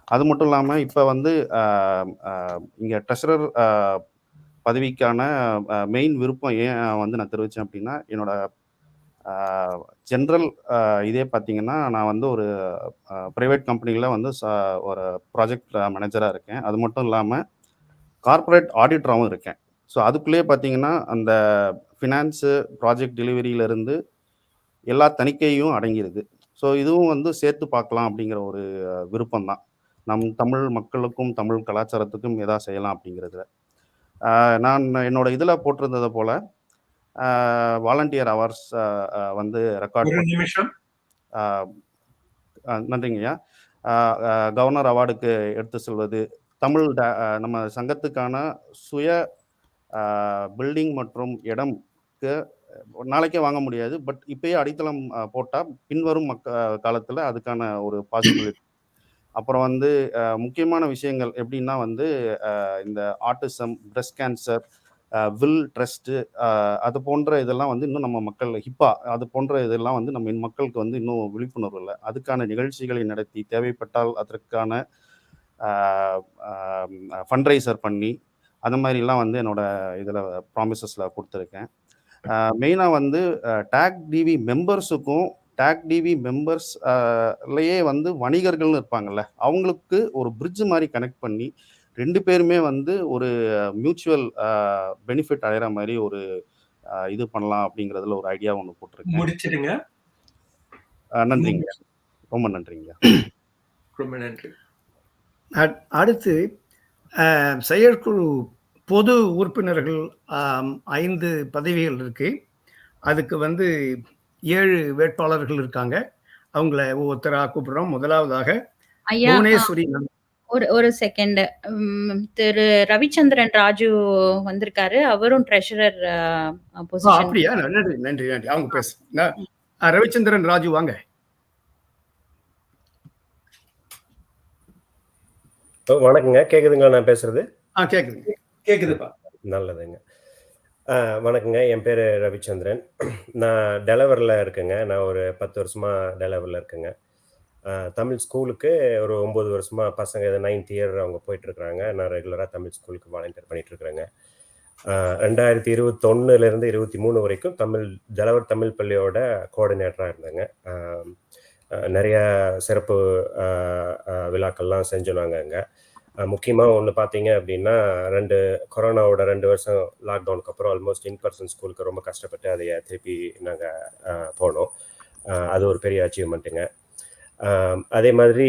அது மட்டும் இல்லாமல் இப்போ வந்து இங்கே ட்ரெஷரர் பதவிக்கான மெயின் விருப்பம் ஏன் வந்து நான் தெரிவித்தேன் அப்படின்னா, என்னோட ஜென்ரல் இதே பார்த்தீங்கன்னா, நான் வந்து ஒரு ப்ரைவேட் கம்பெனியில் வந்து ஒரு ப்ராஜெக்ட் மேனேஜராக இருக்கேன். அது மட்டும் இல்லாமல் கார்ப்பரேட் ஆடிட்டராகவும் இருக்கேன். ஸோ அதுக்குள்ளேயே பார்த்தீங்கன்னா, அந்த ஃபினான்ஸு, ப்ராஜெக்ட் டெலிவரியிலேருந்து எல்லா தணிக்கையும் அடங்கிடுது. ஸோ இதுவும் வந்து சேர்த்து பார்க்கலாம் அப்படிங்கிற ஒரு விருப்பம் தான். நம் தமிழ் மக்களுக்கும் தமிழ் கலாச்சாரத்துக்கும் எதாவது செய்யலாம் அப்படிங்கிறதுல. நான் என்னோட இதில் போட்டிருந்ததை போல் வாலண்டியர் அவர்ஸ் வந்து ரெக்கார்ட். நன்றிங்கய்யா. கவர்னர் அவார்டுக்கு எடுத்து செல்வது, தமிழ் நம்ம சங்கத்துக்கான சுய பில்டிங் மற்றும் இடம்க்கு நாளைக்கே வாங்க முடியாது, பட் இப்பயே அடித்தளம் போட்டால் பின்வரும் காலத்தில் அதுக்கான ஒரு பாசிபிலிட்டி. அப்புறம் வந்து முக்கியமான விஷயங்கள் எப்படின்னா வந்து இந்த autism, breast cancer, will trust, அது போன்ற இதெல்லாம் வந்து இன்னும் நம்ம மக்கள் ஹிப்பா அது போன்ற இதெல்லாம் வந்து நம்ம மக்களுக்கு வந்து இன்னும் விழிப்புணர்வு இல்லை. அதுக்கான நிகழ்ச்சிகளை நடத்தி தேவைப்பட்டால் அதற்கான ஃபண்ட்ரைசர் பண்ணி அந்த மாதிரிலாம் வந்து என்னோட இதில் ப்ராமிசஸில் கொடுத்துருக்கேன். மெயினாக வந்து TAGDV மெம்பர்ஸுக்கும் TAGDV மெம்பர்ஸ்லையே வந்து வணிகர்கள்னு இருப்பாங்கல்ல, அவங்களுக்கு ஒரு பிரிட்ஜ் மாதிரி கனெக்ட் பண்ணி 2 பேருமே வந்து ஒரு மியூச்சுவல் பெனிஃபிட் அடைகிற மாதிரி ஒரு இது பண்ணலாம் அப்படிங்கிறதுல ஒரு ஐடியா ஒன்று போட்டிருக்கேன். முடிச்சிடுங்க. நன்றிங்க, ரொம்ப நன்றிங்க. ரொம்ப நன்றி. அடுத்து செயற்குழு பொது உறுப்பினர்கள் 5 பதவிகள் இருக்கு. அதுக்கு வந்து 7 வேட்பாளர்கள் இருக்காங்க. அவங்கள ஒவ்வொருத்தராக கூப்பிடுறோம். முதலாவதாக புவனேஸ்வரி. ஒரு செகண்ட், திரு ரவிச்சந்திரன் ராஜு வந்திருக்காரு. அவரும் ட்ரெஷரர் பொசிஷன். அப்படியா? நன்றி நன்றி நன்றி. அவங்க பேச ரவிச்சந்திரன் ராஜு வாங்க. வணக்கங்க, கேக்குதுங்களா நான் பேசுறது? கேக்குதுப்பா. நல்லதுங்க. வணக்கங்க, என் பேரு ரவிச்சந்திரன். நான் டெலவரில் இருக்கேங்க. நான் ஒரு 10 வருஷமா டெலவரில் இருக்கேங்க. தமிழ் ஸ்கூலுக்கு ஒரு 9 வருஷமா பசங்க 9th இயர் அவங்க போயிட்டு இருக்கிறாங்க. நான் ரெகுலராக தமிழ் ஸ்கூலுக்கு வாலண்டியர் பண்ணிட்டு இருக்கிறேங்க. 2021 23 வரைக்கும் டெலவர் தமிழ் பள்ளியோட கோஆர்டினேட்டராக இருந்தேங்க. நிறைய சிறப்பு விழாக்கள்லாம் செஞ்சோம் நாங்கள் அங்கே. முக்கியமாக ஒன்று பார்த்தீங்க அப்படின்னா, கொரோனாவோட 2 வருஷம் லாக்டவுனுக்கு அப்புறம் ஆல்மோஸ்ட் இன்பர்சன் ஸ்கூலுக்கு ரொம்ப கஷ்டப்பட்டு அதைய திருப்பி நாங்கள் போனோம். அது ஒரு பெரிய அச்சீவ்மெண்ட்டுங்க. அதே மாதிரி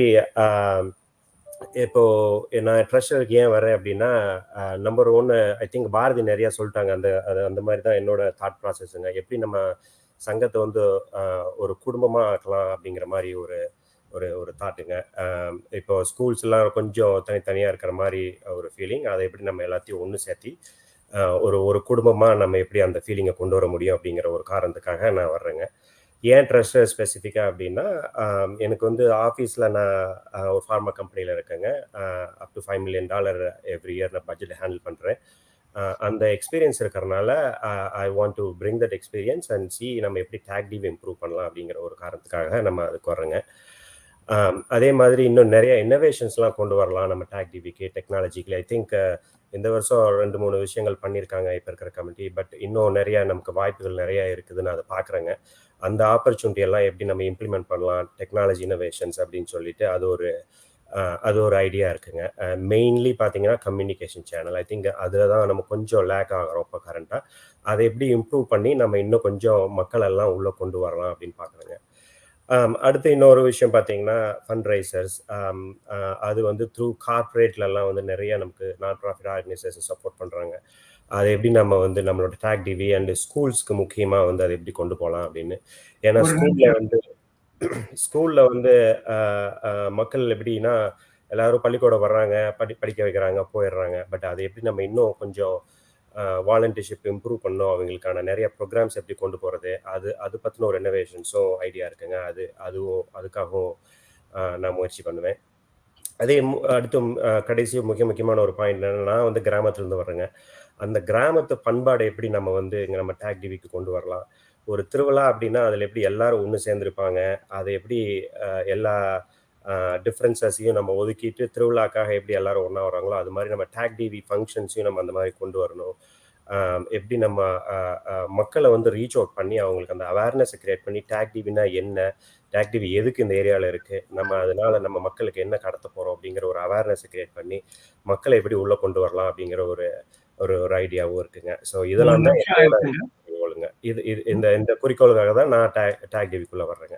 இப்போது நான் ட்ரெஷருக்கு ஏன் வரேன் அப்படின்னா, நம்பர் 1 ஐ திங்க் பாரதி நிறையா சொல்லிட்டாங்க. அந்த மாதிரி தான் என்னோட தாட் ப்ராசஸ்ங்க. எப்படி நம்ம சங்கத்தை வந்து ஒரு குடும்பமாக ஆக்கலாம் அப்படிங்கிற மாதிரி ஒரு ஒரு ஒரு தாட்டுங்க. இப்போ ஸ்கூல்ஸ்லாம் கொஞ்சம் தனித்தனியாக இருக்கிற மாதிரி ஒரு ஃபீலிங். அதை எப்படி நம்ம எல்லாத்தையும் ஒன்று சேர்த்தி ஒரு ஒரு குடும்பமாக நம்ம எப்படி அந்த ஃபீலிங்கை கொண்டு வர முடியும் அப்படிங்கிற ஒரு காரணத்துக்காக நான் வர்றேங்க. ஏன் ட்ரஸ்ட் ஸ்பெசிஃபிக்காக அப்படின்னா, எனக்கு வந்து ஆஃபீஸில் நான் ஒரு ஃபார்மா கம்பெனியில் இருக்கேங்க. Up to $5 million every year நான் பட்ஜெட் ஹேண்டில் பண்ணுறேன். அந்த எக்ஸ்பீரியன்ஸ் இருக்கிறனால ஐ want to bring that experience and C நம்ம எப்படி TAGDV இம்ப்ரூவ் பண்ணலாம் அப்படிங்கிற ஒரு காரணத்துக்காக நம்ம அதுக்கு வர்றோங்க. அதே மாதிரி இன்னும் நிறைய இன்னோவேஷன்ஸ்லாம் கொண்டு வரலாம் நம்ம TAGDVக்கு, டெக்னாலஜிக்கு. ஐ திங்க் இந்த வருஷம் 2-3 விஷயங்கள் பண்ணியிருக்காங்க இப்போ இருக்கிற கமிட்டி. பட் இன்னும் நிறைய நமக்கு வாய்ப்புகள் நிறைய இருக்குதுன்னு அதை பார்க்குறேங்க. அந்த ஆப்பர்ச்சுனிட்டி எல்லாம் எப்படி நம்ம இம்ப்ளிமெண்ட் பண்ணலாம், டெக்னாலஜி இன்னோவேஷன்ஸ் அப்படின்னு சொல்லிட்டு அது ஒரு ஐடியா இருக்குங்க. மெயின்லி பார்த்தீங்கன்னா கம்யூனிகேஷன் சேனல். ஐ திங்க் அதில் தான் நம்ம கொஞ்சம் லேக் ஆகிறோம் இப்போ கரண்ட்டாக. அதை எப்படி இம்ப்ரூவ் பண்ணி நம்ம இன்னும் கொஞ்சம் மக்கள் எல்லாம் உள்ளே கொண்டு வரலாம் அப்படின்னு பார்க்குறேங்க. அடுத்து இன்னொரு விஷயம் பார்த்தீங்கன்னா ஃபண்ட் ரைசர்ஸ். அது வந்து த்ரூ கார்பரேட்லலாம் வந்து நிறைய நமக்கு நான் ப்ராஃபிட் ஆர்கனைசேஷன் சப்போர்ட் பண்ணுறாங்க. அதை எப்படி நம்ம வந்து நம்மளோட TAGDV அண்ட் ஸ்கூல்ஸ்க்கு முக்கியமாக வந்து அதை எப்படி கொண்டு போகலாம் அப்படின்னு. ஏன்னா ஸ்கூலில் வந்து மக்கள் எப்படின்னா எல்லாரும் பள்ளிக்கூடம் வர்றாங்க, படிக்க வைக்கிறாங்க, போயிடுறாங்க. பட் அதை எப்படி நம்ம இன்னும் கொஞ்சம் வாலண்டியர்ஷிப் இம்ப்ரூவ் பண்ணோம், அவங்களுக்கான நிறைய ப்ரோக்ராம்ஸ் எப்படி கொண்டு போகிறது, அது பற்றின ஒரு இன்னோவேஷன்ஸும் ஐடியா இருக்குங்க. அதுக்காகவும் நான் முயற்சி பண்ணுவேன். அதே அடுத்து கடைசி முக்கியமான ஒரு பாயிண்ட் என்னன்னா, நான் வந்து கிராமத்துலேருந்து வர்றேங்க. அந்த கிராமத்து பண்பாடை எப்படி நம்ம வந்து இங்கே நம்ம TAGDVக்கு கொண்டு வரலாம். ஒரு திருவிழா அப்படின்னா அதில் எப்படி எல்லாரும் ஒன்று சேர்ந்துருப்பாங்க, அதை எப்படி எல்லா டிஃப்ரென்சஸையும் நம்ம ஒதுக்கிட்டு திருவிழாக்காக எப்படி எல்லாரும் ஒன்றா வராங்களோ அது மாதிரி நம்ம TAGDV ஃபங்க்ஷன்ஸையும் நம்ம அந்த மாதிரி கொண்டு வரணும். எப்படி நம்ம மக்களை வந்து ரீச் அவுட் பண்ணி அவங்களுக்கு அந்த அவேர்னஸை கிரியேட் பண்ணி TAGDVனா என்ன, TAGDV எதுக்கு இந்த ஏரியாவில் இருக்குது, நம்ம அதனால நம்ம மக்களுக்கு என்ன கடத்த போகிறோம் அப்படிங்கிற ஒரு அவேர்னஸை கிரியேட் பண்ணி மக்களை எப்படி உள்ளே கொண்டு வரலாம் அப்படிங்கிற ஒரு ஒரு ஐடியாவும் இருக்குங்க. ஸோ இதெல்லாம் தான் குறிக்கோளுங்க. இந்த குறிக்கோளுக்காக தான் நான் TAGDVக்குள்ளே வர்றேங்க.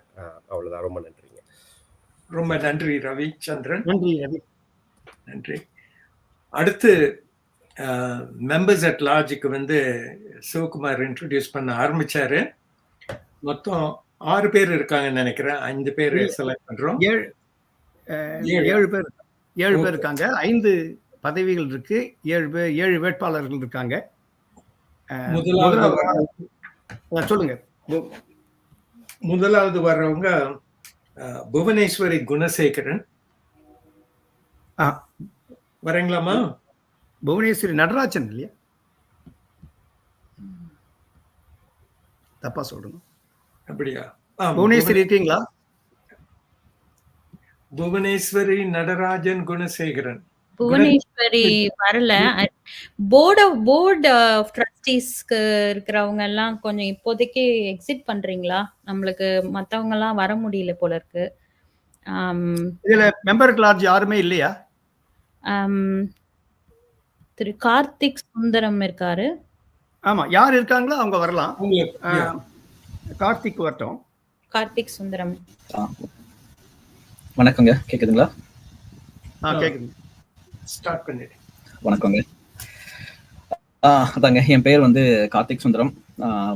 அவ்வளோதான். ரொம்ப நன்றிங்க. ரொம்ப நன்றி ரவிச்சந்திரன். நன்றி ரவி. நன்றி. அடுத்து மெம்பர்ஸ் அட் லார்ஜுக்கு வந்து சிவகுமார் இன்ட்ரோடியூஸ் பண்ண ஆரம்பிச்சாரு. மொத்தம் 6 பேர் இருக்காங்கன்னு நினைக்கிறேன். 5 பேர் செலக்ட் பண்றோம். 7 பேர் இருக்காங்க. 5 பதவிகள் இருக்கு. 7 வேட்பாளர்கள் இருக்காங்க. சொல்லுங்க. முதலாவது வர்றவங்க புவனேஸ்வரி குணசேகரன். வரீங்களாமா? புவனேஸ்வரி நடராஜன் இல்லையா? தப்பா சொல்றேன். அப்படியா? புவனேஸ்வரி இருக்கீங்களா? புவனேஸ்வரி நடராஜன் குணசேகரன். புவனேஸ்வரி வரல. போர்டு ஆஃப் ட்ரஸ்டீஸ்க்கு இருக்கிறவங்க எல்லாம் கொஞ்சம் இப்போதைக்கு எக்ஸிட் பண்றீங்களா? நம்மளுக்கு மத்தவங்க எல்லாம் வர முடியல போல இருக்கு. இதுல மெம்பர் லார்ஜ் யாருமே இல்லையா? திரு கார்த்திக் சுந்தரம் இருக்காரு. ஆமா, யார் இருக்காங்களோ அவங்க வரலாம். கார்த்திக் வரட்டும். கார்த்திக் சுந்தரம். வணக்கங்க, கேக்குதுங்களா? கேக்குது. ஸ்டார்ட் பண்ணிடு. வணக்கங்க. அதாங்க, என் பேர் வந்து கார்த்திக் சுந்தரம்.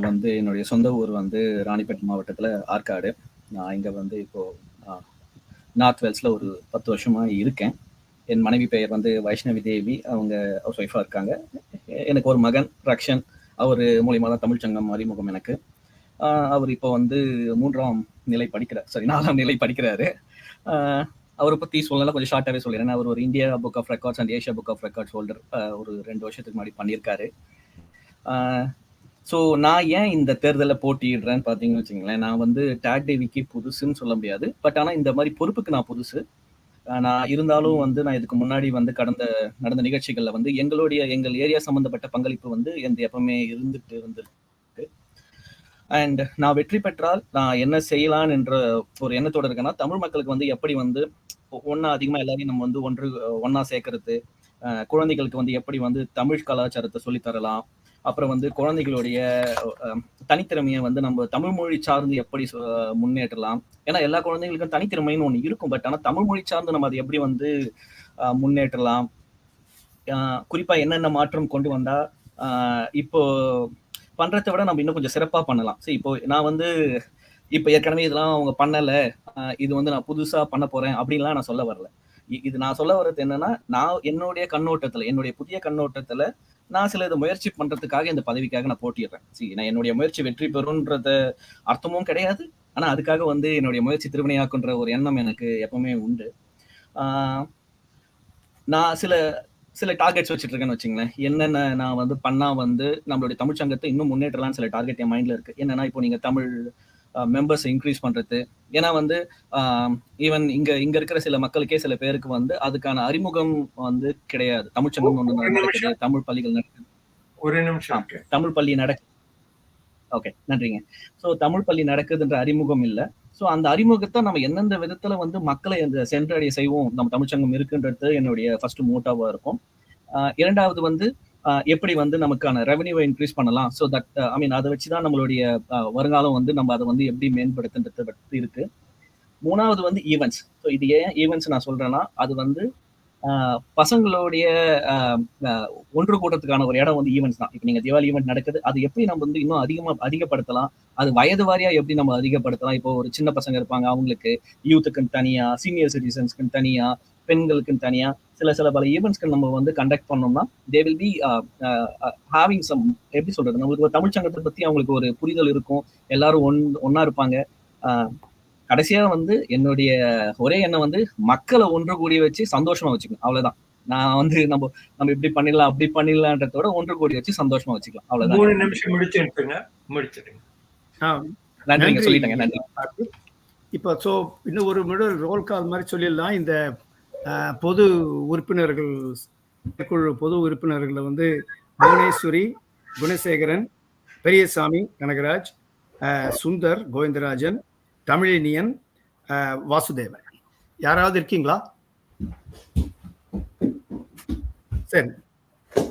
வந்து என்னுடைய சொந்த ஊர் வந்து ராணிப்பேட்டை மாவட்டத்தில் ஆற்காடு. நான் இங்கே வந்து இப்போ நார்த் வெல்ஸ்ல ஒரு 10 வருஷமா இருக்கேன். என் மனைவி பெயர் வந்து வைஷ்ணவி தேவி. அவங்க ஹவுஸ் ஒய்ஃபாக இருக்காங்க. எனக்கு ஒரு மகன் ரக்ஷன். அவர் மூலியமாக தான் தமிழ் சங்கம் அறிமுகம் எனக்கு. அவர் இப்போ வந்து 4ஆம் நிலை படிக்கிறாரு. அவரை பற்றி சொல்லலாம், கொஞ்சம் ஷார்ட்டாகவே சொல்லிடுறேன். அவர் ஒரு India book of records and Asia book of records holder ஒரு 2 வருஷத்துக்கு முன்னாடி பண்ணியிருக்காரு. ஸோ நான் ஏன் இந்த தேர்தலில் போட்டியிடுறேன்னு பார்த்தீங்கன்னு வச்சுங்களேன், நான் வந்து TAGDVக்கு புதுசுன்னு சொல்ல முடியாது. பட் ஆனால் இந்த மாதிரி பொறுப்புக்கு நான் புதுசு. நான் இருந்தாலும் வந்து நான் இதுக்கு முன்னாடி வந்து நடந்த நிகழ்ச்சிகளில் வந்து எங்கள் ஏரியா சம்மந்தப்பட்ட பங்களிப்பு வந்து எப்பவுமே இருந்துட்டு இருந்திருக்கு. அண்ட் நான் வெற்றி பெற்றால் நான் என்ன செய்யலான் என்ற ஒரு எண்ணத்தோடு இருக்கேன்னா, தமிழ் மக்களுக்கு வந்து எப்படி வந்து அதிகமாக எல்லாரையும் நம்ம வந்து ஒன்றா சேர்க்கறது, குழந்தைகளுக்கு வந்து எப்படி வந்து தமிழ் கலாச்சாரத்தை சொல்லித்தரலாம், அப்புறம் வந்து குழந்தைகளுடைய தனித்திறமையை வந்து நம்ம தமிழ் மொழி சார்ந்து எப்படி முன்னேற்றலாம். ஏன்னா எல்லா குழந்தைகளுக்கும் தனித்திறமைன்னு ஒன்று இருக்கும். பட் ஆனால் தமிழ் மொழி சார்ந்து நம்ம அதை எப்படி வந்து முன்னேற்றலாம், குறிப்பாக என்னென்ன மாற்றம் கொண்டு வந்தால் இப்போ பண்றதை விட நம்ம இன்னும் கொஞ்சம் சிறப்பா பண்ணலாம். சரி, இப்போ நான் வந்து இப்போ ஏற்கனவே இதெல்லாம் அவங்க பண்ணல, இது வந்து நான் புதுசா பண்ண போறேன் அப்படின்லாம் நான் சொல்ல வரல. இது நான் சொல்ல வர்றது என்னன்னா, நான் என்னுடைய கண்ணோட்டத்துல, என்னுடைய புதிய கண்ணோட்டத்துல நான் சில இதை முயற்சி பண்றதுக்காக இந்த பதவிக்காக நான் போட்டிடுறேன். நான் என்னுடைய முயற்சி வெற்றி பெறும்ன்றத அர்த்தமும் கிடையாது. ஆனா அதுக்காக வந்து என்னுடைய முயற்சி திருவினையாக்குன்ற ஒரு எண்ணம் எனக்கு எப்பவுமே உண்டு. நான் சில டார்கெட்ஸ் வச்சுட்டு இருக்கேன்னு வச்சுங்களேன். என்னென்ன நான் வந்து பண்ணா வந்து நம்மளுடைய தமிழ் சங்கத்தை இன்னும் முன்னேற்றலாம் சில டார்கெட் என் மைண்ட்ல இருக்கு. என்னன்னா, இப்போ நீங்க தமிழ் மெம்பர்ஸ் இன்க்ரீஸ் பண்றது. ஏன்னா வந்து ஈவன் இங்க இருக்கிற சில மக்களுக்கே சில பேருக்கு வந்து அதுக்கான அறிமுகம் வந்து கிடையாது. தமிழ் சங்கம் ஒண்ணு நடக்குது, தமிழ் பள்ளிகள் நடக்குது. ஒரு நிமிஷம் தமிழ் பள்ளி நடக்குது. ஓகே, நன்றிங்க. ஸோ தமிழ் பள்ளி நடக்குதுன்ற அறிமுகம் இல்லை. ஸோ அந்த அறிமுகத்தை நம்ம எந்தெந்த விதத்துல வந்து மக்களை அந்த சென்றடைய செய்வோம், நம்ம தமிழ்ச்சங்கம் இருக்குன்றது என்னுடைய ஃபர்ஸ்ட் மோட்டாவா இருக்கும். இரண்டாவது வந்து எப்படி வந்து நமக்கான ரெவன்யூவை இன்க்ரீஸ் பண்ணலாம். ஸோ தட் ஐ மீன் அதை வச்சுதான் நம்மளுடைய வருங்காலம் வந்து நம்ம அதை வந்து எப்படி மேம்படுத்துன்றது பற்றி இருக்கு. மூணாவது வந்து ஈவெண்ட்ஸ். ஸோ இது ஏன் ஈவெண்ட்ஸ் நான் சொல்றேன்னா, அது வந்து பசங்களுடைய ஒன்று கூட்டத்துக்கான ஒரு இடம் வந்து ஈவெண்ட்ஸ் தான். இப்போ நீங்க தீபாவளி ஈவெண்ட் நடக்குது, அது எப்படி நம்ம வந்து இன்னும் அதிகப்படுத்தலாம், அது வயது வாரியா எப்படி நம்ம அதிகப்படுத்தலாம். இப்போ ஒரு சின்ன பசங்க இருப்பாங்க, அவங்களுக்கு யூத்துக்குன்னு தனியா, சீனியர் சிட்டிசன்ஸ்க்குன்னு தனியா, பெண்களுக்குன்னு தனியா சில பல ஈவெண்ட்ஸ்க்கு நம்ம வந்து கண்டக்ட் பண்ணோம்னா they will be having some, எப்படி சொல்றது, நம்மளுக்கு ஒரு தமிழ் சங்கத்தை பத்தி அவங்களுக்கு ஒரு புரிதல் இருக்கும், எல்லாரும் ஒன்னா இருப்பாங்க. கடைசியா வந்து என்னுடைய ஒரே எண்ணம் வந்து மக்களை ஒன்று கூடி வச்சு சந்தோஷமா வச்சுக்கணும், அவ்வளவுதான். நான் வந்து நம்ம இப்படி பண்ணிடலாம் அப்படி பண்ணிடலான்றதோட ஒன்று கூடி வச்சு சந்தோஷமா வச்சுக்கலாம், அவ்வளவுதான். 3 நிமிஷம் முடிச்சிடுங்க. நன்றிங்க, சொல்லிட்டேங்க, நன்றி. இப்போ இன்னும் ஒரு ரோல் கால் மாதிரி சொல்லிடலாம். இந்த பொது உறுப்பினர்கள், குழு பொது உறுப்பினர்களை வந்து புவனேஸ்வரி, குணசேகரன், பெரியசாமி, கனகராஜ், சுந்தர், கோவிந்தராஜன், தமிழினியன், வாசுதேவன். யாராவது இருக்கீங்களா? சரி,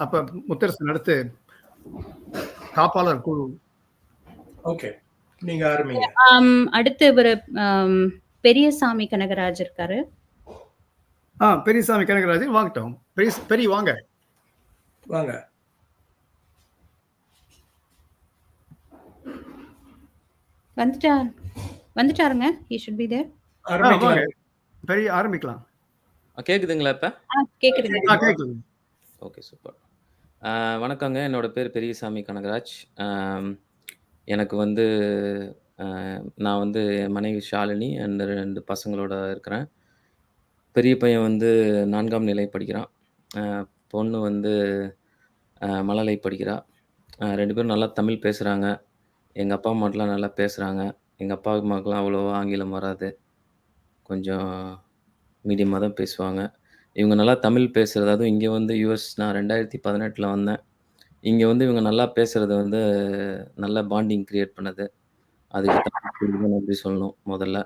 அப்ப முத்தரசன் அடுத்து காப்பாளர் குழு. ஓகே, நீங்க ஆரம்பிங்க. அடுத்து ஒரு பெரியசாமி கனகராஜ் இருக்காரு. பெரியசாமி கனகராஜ் வாங்கட்டும். பெரிய வாங்க வாங்க. வந்துட்டாருங்க. he should be there. பெரிய ஆரம்பிக்கலாம். கேக்குதுங்களா இப்ப? கேக்குதுங்க. Okay, super. வணக்கங்க, என்னோட பேர் பெரியசாமி கனகராஜ். எனக்கு வந்து நான் வந்து என் மனைவி ஷாலினி அண்ட் 2 பசங்களோட இருக்கிறேன். பெரிய பையன் வந்து 4ஆம் நிலை படிக்கிறான். பொண்ணு வந்து மழலை படிக்கிறா. 2 பேரும் நல்லா தமிழ் பேசுகிறாங்க. எங்கள் அப்பா அம்மாட்டெலாம் நல்லா பேசுகிறாங்க. எங்கள் அப்பா அம்மாக்கெலாம் அவ்வளோவா ஆங்கிலம் வராது, கொஞ்சம் மீடியமாக தான் பேசுவாங்க. இவங்க நல்லா தமிழ் பேசுகிறது, அதுவும் இங்கே வந்து யூஎஸ் நான் 2018 வந்தேன். இங்கே வந்து இவங்க நல்லா பேசுகிறது வந்து நல்ல பாண்டிங் க்ரியேட் பண்ணுது. அதுக்கு நன்றி சொல்லணும் முதல்ல.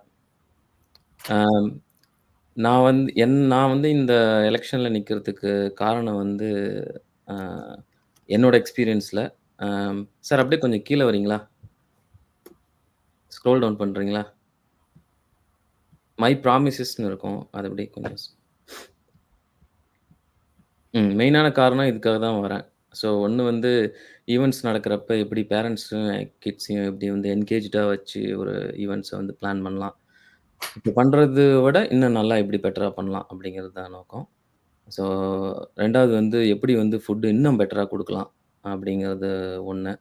நான் வந்து இந்த எலெக்ஷனில் நிற்கிறதுக்கு காரணம் வந்து என்னோட எக்ஸ்பீரியன்ஸில். சார் அப்படியே கொஞ்சம் கீழே வரீங்களா? ஸ்க்ரோல் டவுன் பண்ணுறீங்களா? மை ப்ராமிசஸ்ன்னு இருக்கும், அது அப்படியே கொஞ்சம். மெயினான காரணம் இதுக்காக தான் வரேன். ஸோ ஒன்று வந்து ஈவெண்ட்ஸ் நடக்கிறப்ப எப்படி பேரண்ட்ஸும் கிட்ஸையும் எப்படி வந்து என்கேஜாக வச்சு ஒரு ஈவெண்ட்ஸை வந்து பிளான் பண்ணலாம், இப்போ பண்ணுறத விட இன்னும் நல்லா எப்படி பெட்டராக பண்ணலாம் அப்படிங்கிறது தான் நோக்கம். ஸோ 2வது வந்து எப்படி வந்து ஃபுட்டு இன்னும் பெட்டராக கொடுக்கலாம் அப்படிங்கிறது ஒன்று,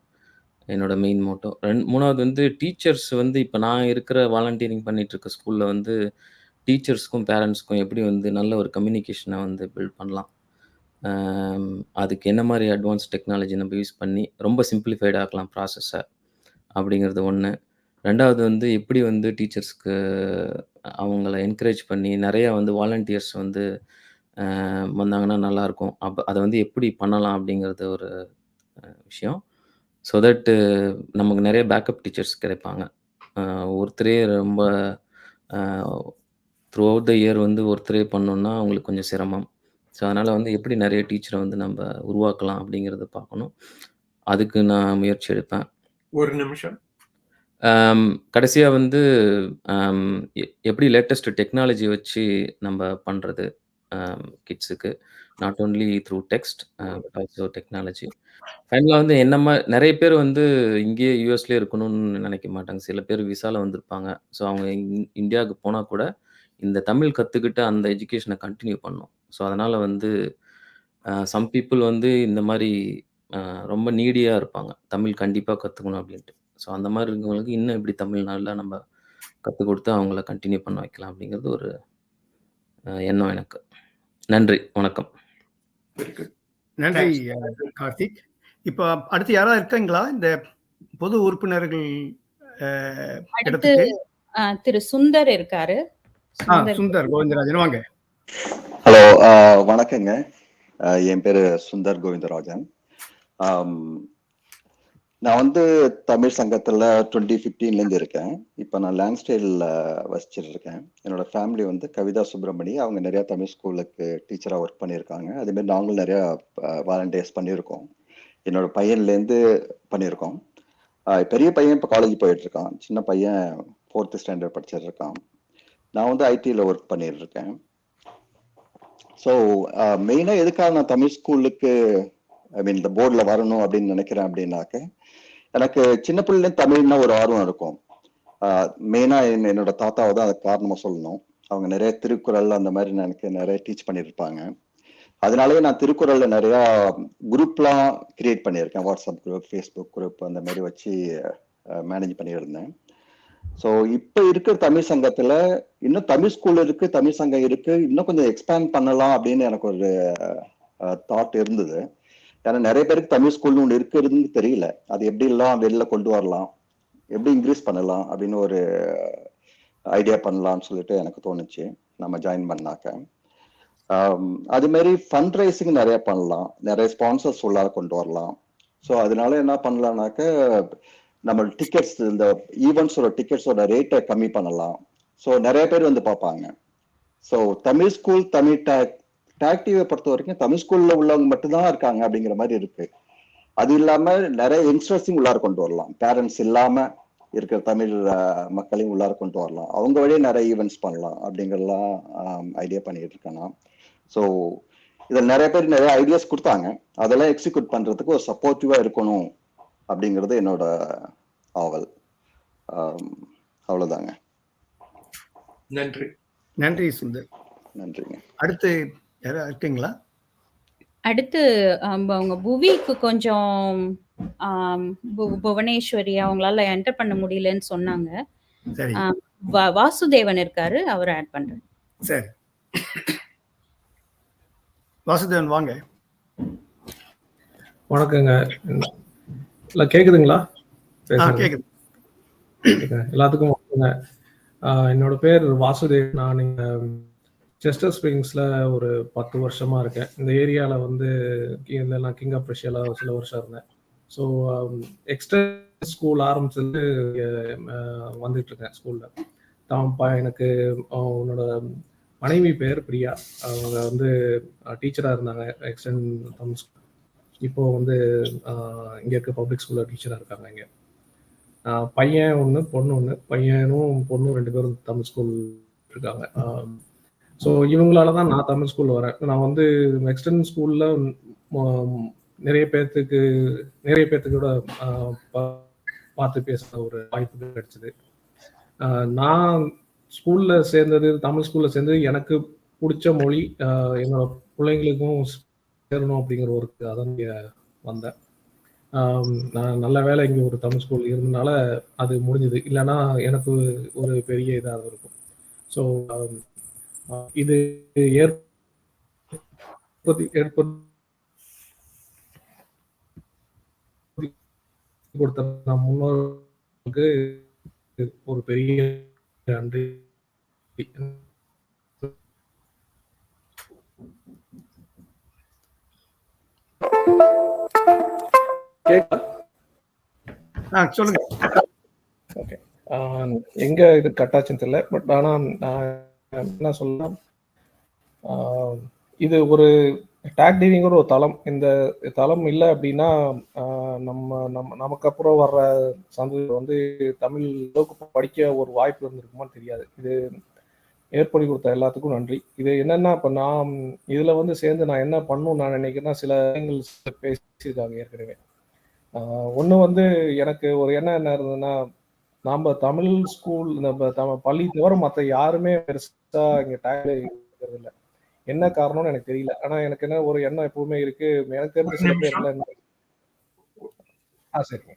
என்னோட மெயின் மோட்டோ. 3வது வந்து டீச்சர்ஸ் வந்து இப்போ நான் இருக்கிற வாலண்டியரிங் பண்ணிகிட்ருக்க ஸ்கூலில் வந்து டீச்சர்ஸ்க்கும் பேரண்ட்ஸ்க்கும் எப்படி வந்து நல்ல ஒரு கம்யூனிகேஷனை வந்து பில்ட் பண்ணலாம், அதுக்கு என்ன மாதிரி அட்வான்ஸ் டெக்னாலஜி நம்ம யூஸ் பண்ணி ரொம்ப சிம்பிளிஃபைட் ஆக்கலாம் ப்ராசஸை அப்படிங்கிறது ஒன்று. 2வது வந்து எப்படி வந்து டீச்சர்ஸ்க்கு அவங்கள என்கரேஜ் பண்ணி நிறையா வந்து வாலண்டியர்ஸ் வந்து வந்தாங்கன்னா நல்லாயிருக்கும், அதை வந்து எப்படி பண்ணலாம் அப்படிங்கிறது ஒரு விஷயம். ஸோ தட் நமக்கு நிறைய பேக்கப் டீச்சர்ஸ் கிடைப்பாங்க. ஒருத்தரே ரொம்ப த்ரூ அவுட் த இயர் வந்து ஒருத்தரே பண்ணோன்னா அவங்களுக்கு கொஞ்சம் சிரமம். ஸோ அதனால் வந்து எப்படி நிறைய டீச்சரை வந்து நம்ம உருவாக்கலாம் அப்படிங்கிறத பார்க்கணும். அதுக்கு நான் முயற்சி எடுப்பேன். ஒரு நிமிஷம். கடைசியாக வந்து எப்படி லேட்டஸ்ட் டெக்னாலஜி வச்சு நம்ம பண்ணுறது, கிட்ஸுக்கு. Not only through text but also technology. ஃபைனலா வந்து நெறைய பேர் வந்து இங்கேயே யுஎஸ்லயே இருக்கணும்னு நெனைக்க மாட்டாங்க. சில பேர் விசால வந்திருப்பாங்க. ஸோ அவங்க இந்தியாவுக்கு போனா கூட இந்த தமிழ் கத்துக்கிட்டு அந்த எஜுகேஷன கன்டின்யூ பண்ணணும். ஸோ அதனால வந்து சம் பீப்பிள் வந்து இந்த மாரி ரொம்ப நீடியா இருப்பாங்க. தமிழ் கண்டிப்பா கத்துக்கணும் அப்டின்ட்டு. ஸோ அந்த மாரி இருக்கவங்களுக்கு இன்னும் எப்படி தமிழ்நாடுல நம்ம கத்துக் குடுத்து அவங்கள கன்டின்யூ பண்ண வைக்கலாம் அப்படிங்கிறது ஒரு எண்ணம் எனக்கு. நன்றி. வணக்கம். Very good. நன்றி கார்த்திக். இப்ப அடுத்து யாராவது இருக்காங்களா இந்த பொது உறுப்பினர்கள் அடுத்து இடத்துக்கு? திரு சுந்தர் இருக்காரு. சுந்தர் கோவிந்தராஜன் வாங்க. ஹலோ, வணக்கங்க. என் பேரு சுந்தர் கோவிந்தராஜன். நான் வந்து தமிழ் சங்கத்துல 2015 இருக்கேன். இப்ப நான் லேண்ட்ஸ்டைல்ல வசிச்சுட்டு இருக்கேன். என்னோட ஃபேமிலி வந்து கவிதா சுப்பிரமணி. அவங்க நிறைய தமிழ் ஸ்கூலுக்கு டீச்சரா ஒர்க் பண்ணியிருக்காங்க. அதே மாதிரி நாங்களும் நிறைய வாலண்டியர்ஸ் பண்ணியிருக்கோம். என்னோட பையன்லேருந்து பண்ணியிருக்கோம். பெரிய பையன் இப்போ காலேஜ் போயிட்டு இருக்கான். சின்ன பையன் 4th ஸ்டாண்டர்ட் படிச்சுட்டு இருக்கான். நான் வந்து ஐடியில் ஒர்க் பண்ணிட்டு இருக்கேன். ஸோ மெயினாக எதுக்காக நான் தமிழ் ஸ்கூலுக்கு இந்த போர்டில் வரணும் அப்படின்னு நினைக்கிறேன் அப்படின்னாக்க, எனக்கு சின்ன பிள்ளைலேருந்து தமிழ்னா ஒரு ஆர்வம் இருக்கும். மெயினாக என்னோட தாத்தாவை தான் அதுக்கு காரணமாக சொல்லணும். அவங்க நிறைய திருக்குறள் அந்த மாதிரி எனக்கு நிறைய டீச் பண்ணியிருப்பாங்க. அதனாலேயே நான் திருக்குறள்ல நிறையா குரூப்லாம் கிரியேட் பண்ணியிருக்கேன். வாட்ஸ்அப் குரூப், ஃபேஸ்புக் குரூப் அந்த மாதிரி வச்சு மேனேஜ் பண்ணியிருந்தேன். ஸோ இப்போ இருக்கிற தமிழ் சங்கத்துல இன்னும் தமிழ் ஸ்கூல் இருக்கு, தமிழ் சங்கம் இருக்கு, இன்னும் கொஞ்சம் எக்ஸ்பேண்ட் பண்ணலாம் அப்படின்னு எனக்கு ஒரு தாட் இருந்தது. ஏன்னா நிறைய பேருக்கு தமிழ் ஸ்கூல்னு ஒன்று இருக்குதுன்னு தெரியல. அது எப்படி எல்லாம் வெளில கொண்டு வரலாம், எப்படி இன்க்ரீஸ் பண்ணலாம் அப்படின்னு ஒரு ஐடியா பண்ணலாம்னு சொல்லிட்டு எனக்கு தோணுச்சு நம்ம ஜாயின் பண்ணாக்க. அது மாதிரி ஃபண்ட் ரைசிங் நிறைய பண்ணலாம், நிறைய ஸ்பான்சர்ஸ் உள்ளார கொண்டு வரலாம். ஸோ அதனால என்ன பண்ணலாம்னாக்க, நம்ம டிக்கெட்ஸ், இந்த ஈவெண்ட்ஸோட டிக்கெட்ஸோட ரேட்டை கம்மி பண்ணலாம். ஸோ நிறைய பேர் வந்து பார்ப்பாங்க. So Tamil school, Tamil TAGDV பொறுத்த வரைக்கும் தமிழ் ஸ்கூல்ல உள்ளவங்க மட்டும்தான் இருக்காங்க அப்படிங்கிற மாதிரி இருக்கு. அது இல்லாம நிறைய யங்ஸ்டர்ஸையும் உள்ளார கொண்டு வரலாம். பேரண்ட்ஸ் இல்லாம இருக்கிற தமிழ் மக்களையும் உள்ளார கொண்டு வரலாம். அவங்க வழியே நிறைய ஈவெண்ட்ஸ் பண்ணலாம் அப்படிங்கிறலாம் ஐடியா பண்ணிட்டு இருக்கேன் நான். ஸோ இதில் நிறைய பேர் நிறைய ஐடியாஸ் கொடுத்தாங்க. அதெல்லாம் எக்ஸிக்யூட் பண்றதுக்கு ஒரு சப்போர்ட்டிவா இருக்கணும் அப்படிங்கிறது என்னோட ஆவல். அவ்வளவுதாங்க. நன்றி. நன்றி சுந்தர். நன்றிங்க. அடுத்து யாராவது இருக்கீங்களா? அடுத்து அவங்க புவிக்கு கொஞ்சம் புவனேஸ்வரி அவங்களால என்டர் பண்ண முடியலன்னு சொன்னாங்க. சரி. வாசுதேவன் இருக்காரு, அவர் ஆட் பண்றேன். சரி, வாசுதேவன் வாங்க. வணக்கங்க. இல்லை கேக்குதுங்களா? கேக்குது. எல்லாத்துக்கும் வணக்கங்க. என்னோட பேர் வாசுதேவ். நான் இங்க செஸ்டர் ஸ்ப்ரிங்ஸ்ல ஒரு 10 வருஷமா இருக்கேன். இந்த ஏரியால வந்து நான் கிங் ஆஃப் ஃபிஷர்ல சில வருஷம் இருந்தேன். ஸோ எக்ஸ்டர்னல் ஸ்கூல் ஆரம்பிச்சது வந்துட்டு இருக்கேன் ஸ்கூல்ல. எனக்கு உன்னோட மனைவி பேர் பிரியா. அவங்க வந்து டீச்சரா இருந்தாங்க எக்ஸ்டர்ன் தமிழ் ஸ்கூல். இப்போ வந்து இங்க இருக்க பப்ளிக் ஸ்கூல்ல டீச்சரா இருக்காங்க. இங்க பையன் ஒன்று, பொண்ணு ஒன்று. பையனும் பொண்ணும் 2 பேரும் தமிழ் ஸ்கூல் இருக்காங்க. ஸோ இவங்களால தான் நான் தமிழ் ஸ்கூல் வரேன். நான் வந்து எக்ஸ்டர்னல் ஸ்கூல்ல நிறைய பேர்த்துக்கூட பார்த்து பேச ஒரு வாய்ப்பு கிடைச்சது. நான் ஸ்கூல்ல சேர்ந்தது, தமிழ் ஸ்கூல்ல சேர்ந்தது எனக்கு பிடிச்ச மொழி என்னோட பிள்ளைங்களுக்கும் சேரணும் அப்படிங்கிற ஒரு அதான் வந்தேன். நான் நல்ல வேலை இங்கே ஒரு தமிழ் ஸ்கூல் இருந்தனால அது முடிஞ்சது. இல்லைன்னா எனக்கு ஒரு பெரிய இதாக இருக்கும். ஸோ இது கொடுத்த முன்னோருக்கு ஒரு பெரிய நன்றி. சொல்லுங்க. ஓகே, எங்க இது கட்டாச்சுன்னு தெரியல. பட் ஆனா என்ன சொல்லலாம், இது ஒரு TAGDVங்கிற ஒரு தளம். இந்த தளம் இல்லை அப்படின்னா நமக்கு அப்புறம் வர்ற சந்ததி வந்து தமிழ் அளவுக்கு படிக்க ஒரு வாய்ப்பு இருந்திருக்குமான்னு தெரியாது. இது ஏற்படுத்தி கொடுத்த எல்லாத்துக்கும் நன்றி. இது என்னன்னா, இப்போ நான் இதில் வந்து சேர்ந்து நான் என்ன பண்ணணும்னு நான் நினைக்கிறேன்னா, சில விஷயங்கள் பேசியிருக்காங்க ஏற்கனவே. ஒன்று வந்து எனக்கு ஒரு எண்ணம் என்ன இருந்ததுன்னா, நம்ம தமிழ் ஸ்கூல் நம்ம பள்ளி தவிர மற்ற யாருமே பெருசா இங்கே டேக்ல இருக்கிறது இல்லை. என்ன காரணம்னு எனக்கு தெரியல. ஆனா எனக்கு என்ன ஒரு எண்ணம் எப்பவுமே இருக்கு. எனக்கு தெரிஞ்ச சில பேர்ல சரிங்க.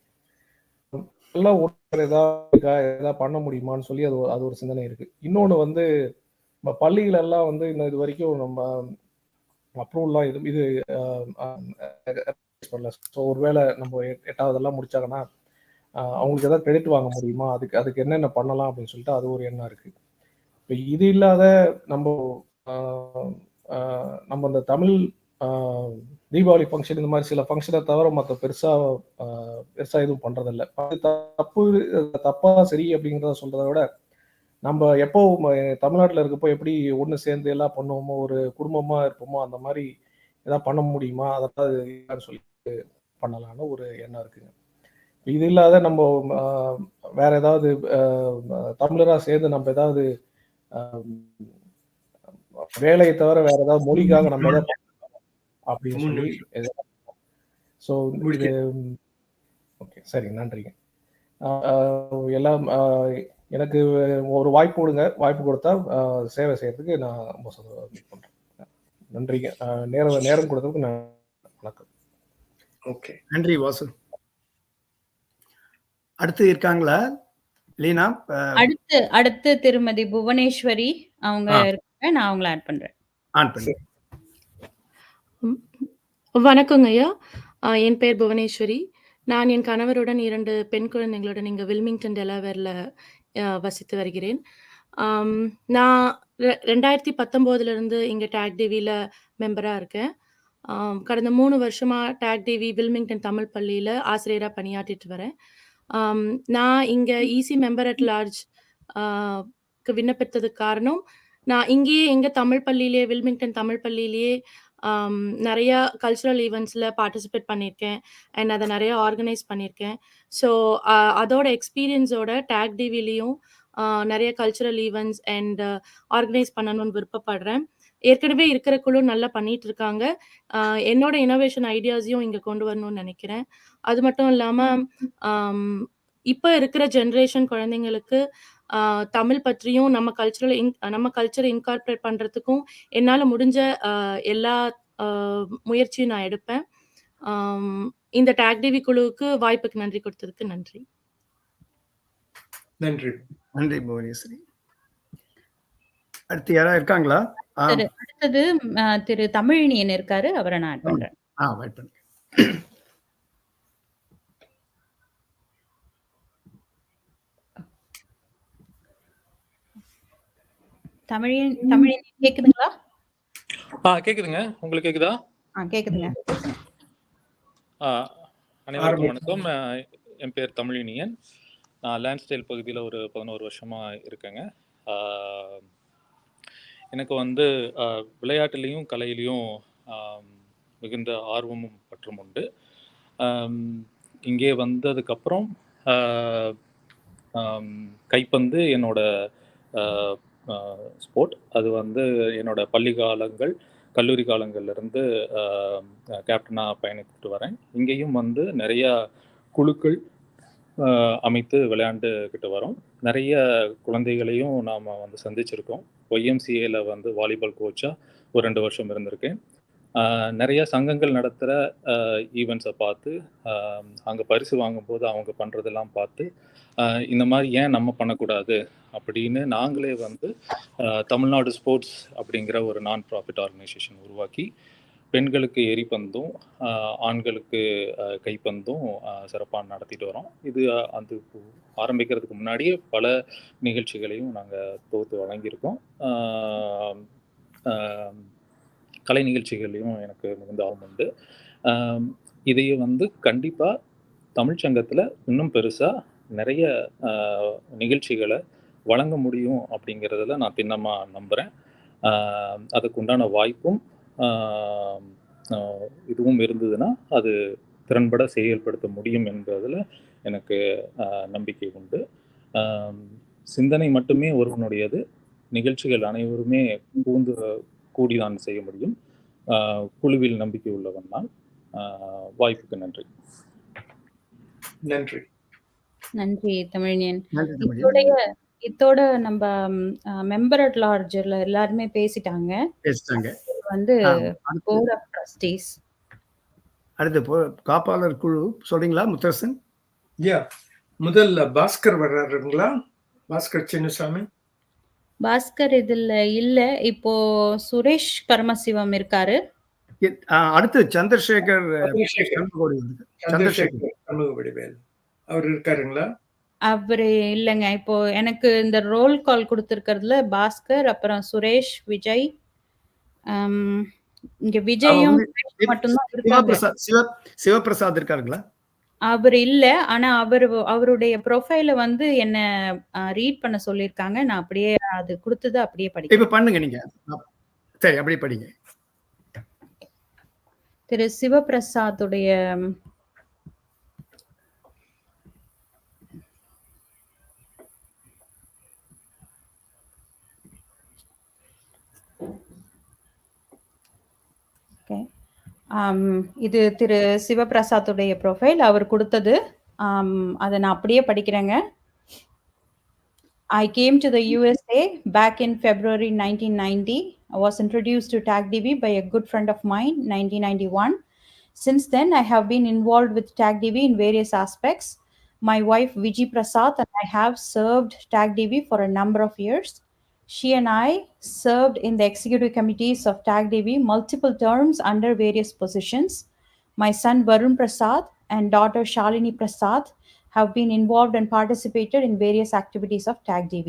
எல்லாம் ஏதாவது பண்ண முடியுமான்னு சொல்லி அது ஒரு சிந்தனை இருக்கு. இன்னொன்று வந்து நம்ம பள்ளிகள் எல்லாம் வந்து இன்னும் இது வரைக்கும் நம்ம அப்ரூவல்லாம் இது பண்ணல. ஸோ ஒருவேளை நம்ம 8வதெல்லாம் முடிச்சாங்கன்னா அவங்களுக்கு ஏதாவது கிரெடிட் வாங்க முடியுமா, அதுக்கு என்னென்ன பண்ணலாம் அப்படின்னு சொல்லிட்டு அது ஒரு எண்ணம் இருக்கு. இப்போ இது இல்லாத நம்ம இந்த தமிழ் தீபாவளி ஃபங்க்ஷன் இந்த மாதிரி சில ஃபங்க்ஷனை தவிர மற்ற பெருசா எதுவும் பண்றதில்ல. தப்பா சரி அப்படிங்கிறத சொல்றதை விட நம்ம எப்போ தமிழ்நாட்டில் இருக்கப்போ எப்படி ஒன்று சேர்ந்து எல்லாம் பண்ணுவோமோ, ஒரு குடும்பமா இருப்போமோ, அந்த மாதிரி ஏதாவது பண்ண முடியுமா, அதாவது சொல்லி பண்ணலான்னு ஒரு எண்ணம் இருக்குங்க. இது இல்லாத நம்ம வேற ஏதாவது தமிழராக சேர்ந்து நம்ம ஏதாவது வேலையை தவிர வேற ஏதாவது மொழிக்காக நம்ம ஏதாவது அப்படின்னு சொல்லி ஸோ இது ஓகே சரி, நன்றிங்க. எல்லாம் எனக்கு ஒரு வாய்ப்பு கொடுங்க. வாய்ப்பு கொடுத்தா சேவை செய்யறதுக்கு நான் ரொம்ப பண்றேன். நன்றிங்க. நேரம் கொடுத்ததுக்கு நான் வணக்கம். ஓகே, நன்றி வாசு. அடுத்து இருக்காங்களா லீனா? அடுத்து திருமதி புவனேஸ்வரி அவங்க இருக்காங்க. நான் அவங்கள ஆட் பண்றேன். வணக்கங்க ஐயா. என் பேர் புவனேஸ்வரி. நான் என் கணவருடன் 2 பெண் குழந்தைகளுடன் இங்கே வில்மிங்டன் டெலாவேர்ல வசித்து வருகிறேன். நான் 2019 இங்கே TAGDVல மெம்பராக இருக்கேன். கடந்த 3 வருஷமா TAGDV வில்மிங்டன் தமிழ் பள்ளியில் ஆசிரியராக பணியாற்றிட்டு வரேன். நான் இங்கே இசி மெம்பர் அட் லார்ஜ் விண்ணப்பித்ததுக்கு காரணம், நான் இங்கேயே எங்கள் தமிழ் பள்ளியிலேயே வில்மிங்டன் தமிழ் பள்ளியிலேயே நிறைய கல்ச்சுரல் ஈவெண்ட்ஸில் பார்ட்டிசிபேட் பண்ணியிருக்கேன் அண்ட் அதை நிறைய ஆர்கனைஸ் பண்ணியிருக்கேன். ஸோ அதோட எக்ஸ்பீரியன்ஸோட TAGDVலையும் நிறைய கல்ச்சுரல் ஈவெண்ட்ஸ் அண்ட் ஆர்கனைஸ் பண்ணணும்னு விருப்பப்படுறேன். ஏற்கனவே இருக்கிற குழு நல்லா பண்ணிட்டு இருக்காங்க. என்னோட இனோவேஷன் ஐடியாஸையும் இங்கே கொண்டு வரணும்னு நினைக்கிறேன். அது மட்டும் இல்லாமல் இப்போ இருக்கிற ஜென்ரேஷன் குழந்தைங்களுக்கு தமிழ் பற்றியும் நம்ம கல்ச்சரை இன்கார்பரேட் பண்ணுறதுக்கும் என்னால் முடிஞ்ச எல்லா முயற்சியும் நான் எடுப்பேன். இந்த TAGDV குழுவுக்கு வாய்ப்புக்கு நன்றி கொடுத்ததுக்கு நன்றி. நன்றி. நன்றி புவனேஸ்வரி. அடுத்து யாரா இருக்காங்களா? அடுத்தது திரு தமிழினியன் இருக்காரு. அவரை நான் ஆட் பண்றேன். வெயிட் பண்ணுங்க. தமிழினியன் கேக்குதுங்களா? கேக்குதுங்க. உங்களுக்கு கேக்குதா? கேக்குதுங்க. அனைவருக்கும் வணக்கம். என் பேர் தமிழினியன். நான் லேண்ட்ஸ்டைல் பகுதியில் ஒரு 11 வருஷமா இருக்கேங்க. எனக்கு வந்து விளையாட்டுலேயும் கலையிலையும் மிகுந்த ஆர்வமும் பற்றும் உண்டு. இங்கே வந்ததுக்கப்புறம் கைப்பந்து என்னோட ஸ்போர்ட். அது வந்து என்னோட பள்ளி காலங்கள் கல்லூரி காலங்கள்லேருந்து கேப்டனாக பயணித்துட்டு வரேன். இங்கேயும் வந்து நிறையா குழுக்கள் அமைத்து விளையாண்டுக்கிட்டு வரோம். நிறைய குழந்தைகளையும் நாம் வந்து சந்திச்சிருக்கோம். YMCAல வந்து வாலிபால் கோச்சாக ஒரு 2 வருஷம் இருந்திருக்கேன். நிறைய சங்கங்கள் நடத்துகிற ஈவெண்ட்ஸை பார்த்து அங்கே பரிசு வாங்கும்போது அவங்க பண்ணுறதெல்லாம் பார்த்து இந்த மாதிரி ஏன் நம்ம பண்ணக்கூடாது அப்படின்னு நாங்களே வந்து தமிழ்நாடு ஸ்போர்ட்ஸ் அப்படிங்கிற ஒரு நான் ப்ராஃபிட் ஆர்கனைசேஷன் உருவாக்கி பெண்களுக்கு எரிபந்தும் ஆண்களுக்கு கைப்பந்தும் சிறப்பாக நடத்திட்டு வரோம். இது அது ஆரம்பிக்கிறதுக்கு முன்னாடியே பல நிகழ்ச்சிகளையும் நாங்கள் தொகுத்து வழங்கியிருக்கோம். கலை நிகழ்ச்சிகளையும் எனக்கு மிகுந்த ஆர்வம் உண்டு. இதையே வந்து கண்டிப்பாக தமிழ்ச்சங்கத்தில் இன்னும் பெருசாக நிறைய நிகழ்ச்சிகளை வழங்க முடியும் அப்படிங்கிறதுல நான் திண்ணமாக நம்புகிறேன். அதுக்குண்டான வாய்ப்பும் இதுவும் இருந்ததுன்னா அது திறன்பட செயல்படுத்த முடியும் என்பதில் எனக்கு நம்பிக்கை உண்டு. சிந்தனை மட்டுமே ஒருவனுடையது, நிகழ்ச்சிகள் அனைவருமே கூந்து கூடிதான் செய்ய முடியும். குழுவில் நம்பிக்கை உள்ளவன் நான். வாய்ப்புக்கு நன்றி. நன்றி. நன்றி தமிழினியன். நன்றி தமிழினியன். இத்தோட நம்ம மெம்பர் அட் லார்ஜ்ல எல்லாருமே பேசிட்டாங்க. வந்து போர்ட் ஆஃப் ட்ரஸ்டீஸ். அடுத்து காப்பாளர் குழு சொல்றீங்களா முத்தரசன்? முதல்ல பாஸ்கர் வர்றாருங்களா? பாஸ்கர் சின்னசாமி. பாஸ்கர் இதுல இல்ல. இப்போ சுரேஷ் பரமசிவம் இருக்காரு. அடுத்து சந்திரசேகர் அவர் இருக்காருங்களா? அவரு இல்லைங்க. இப்போ எனக்கு இந்த ரோல் கால் கொடுத்திருக்கிறதுல பாஸ்கர், அப்புறம் சுரேஷ், விஜய், இங்க விஜயும் மட்டும்தான் இருக்காங்க. சிவபிரசாத் இருக்காருங்களா? அவர் இல்ல. ஆனா அவருடைய ப்ரொஃபைல வந்து என்ன ரீட் பண்ண சொல்லியிருக்காங்க. நான் அப்படியே அது கொடுத்தது அப்படியே படிக்கிறேன். இப்ப பண்ணுங்க நீங்க. சரி, அப்படியே படிங்க. திரு சிவபிரசாத்துடைய இது திரு சிவபிரசாத்துடைய ப்ரொஃபைல் அவர் கொடுத்தது. அதை நான் அப்படியே படிக்கிறேங்க. I came to the USA back in February 1990. I was introduced to TAGDV by a good friend of mine, 1991. Since then, I have been involved with TAGDV in various aspects. My wife, Vijay Prasad, and I have served TAGDV for a number of years. She and I served in the executive committees of TAGDV multiple terms under various positions. My son, Varun Prasad, and daughter, Shalini Prasad, have been involved and participated in various activities of TAGDV.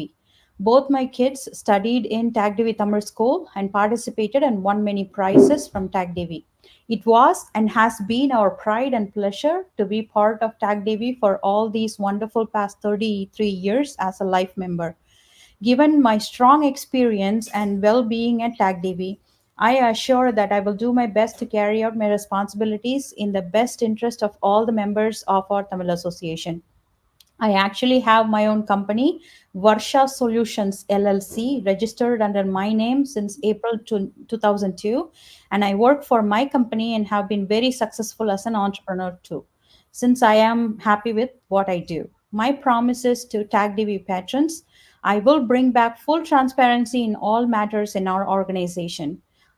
Both my kids studied in TAGDV Tamil School and participated and won many prizes from TAGDV. It was and has been our pride and pleasure to be part of TAGDV for all these wonderful past 33 years as a life member. Given my strong experience and well-being at TAGDV, I assure that I will do my best to carry out my responsibilities in the best interest of all the members of our Tamil Association. I actually have my own company, Varsha Solutions LLC, registered under my name since April 2002, and I work for my company and have been very successful as an entrepreneur too. Since I am happy with what I do, my promises to TAGDV patrons, I will bring back full transparency in all matters in our organization.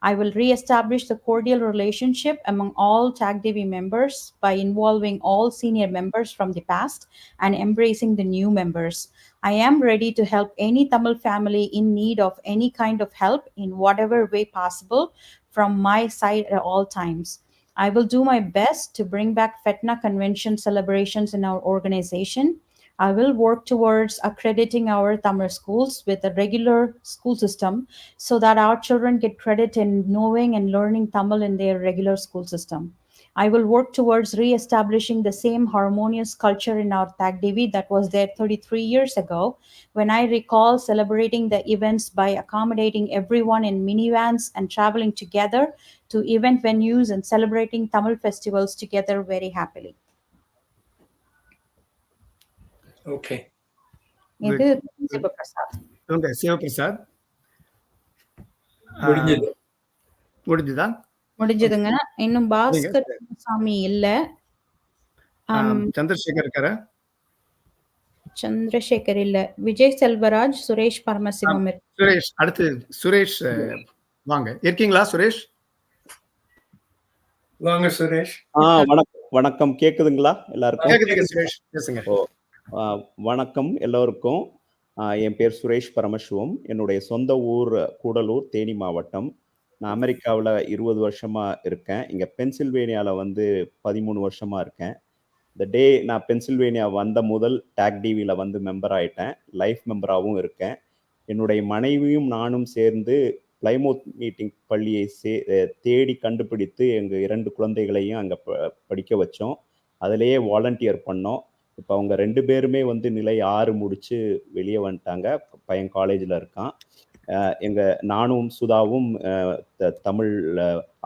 I will re-establish the cordial relationship among all TAGDV members by involving all senior members from the past and embracing the new members. I am ready to help any Tamil family in need of any kind of help in whatever way possible from my side at all times. I will do my best to bring back FETNA convention celebrations in our organization. I will work towards accrediting our Tamil schools with a regular school system so that our children get credit in knowing and learning Tamil in their regular school system. I will work towards re-establishing the same harmonious culture in our TAGDV that was there 33 years ago, when I recall celebrating the events by accommodating everyone in minivans and traveling together to event venues and celebrating Tamil festivals together very happily. Okay. இது சிவபிரசாத். சிவபிரசாத் முடிஞ்சுதா? முடிஞ்சதுங்க. இன்னும் பாஸ்கர் சாமி இல்ல. சந்திரசேகர் இருக்காரா? சந்திரசேகர் இல்ல. விஜய் செல்வராஜ், சுரேஷ் பரமசிவம். சுரேஷ் அடுத்து சுரேஷ் வாங்க. இருக்கீங்களா சுரேஷ்? வாங்க சுரேஷ். வணக்கம். கேக்குதுங்களா எல்லாருக்கும்? கேக்குதுங்க சுரேஷ், பேசுங்க. வணக்கம் எல்லோருக்கும். என் பேர் சுரேஷ் பரமசிவம். என்னுடைய சொந்த ஊர் கூடலூர், தேனி மாவட்டம். நான் அமெரிக்காவில் 20 வருஷமா இருக்கேன். இங்கே பென்சில்வேனியாவில் 13 வருஷமா இருக்கேன். இந்த டே நான் பென்சில்வேனியா வந்த முதல் TAGDVயில் மெம்பர் ஆயிட்டேன். லைஃப் மெம்பராகவும் இருக்கேன். என்னுடைய மனைவியும் நானும் சேர்ந்து பிளைமவுத் மீட்டிங் பள்ளியை தேடி கண்டுபிடித்து எங்கள் 2 குழந்தைகளையும் அங்கே படிக்க வச்சோம். அதிலேயே வாலண்டியர் பண்ணோம். இப்போ அவங்க 2 பேருமே நிலை 6 முடிச்சு வெளியே வந்துட்டாங்க. பையன் காலேஜில் இருக்கான். நானும் சுதாவும் தமிழ்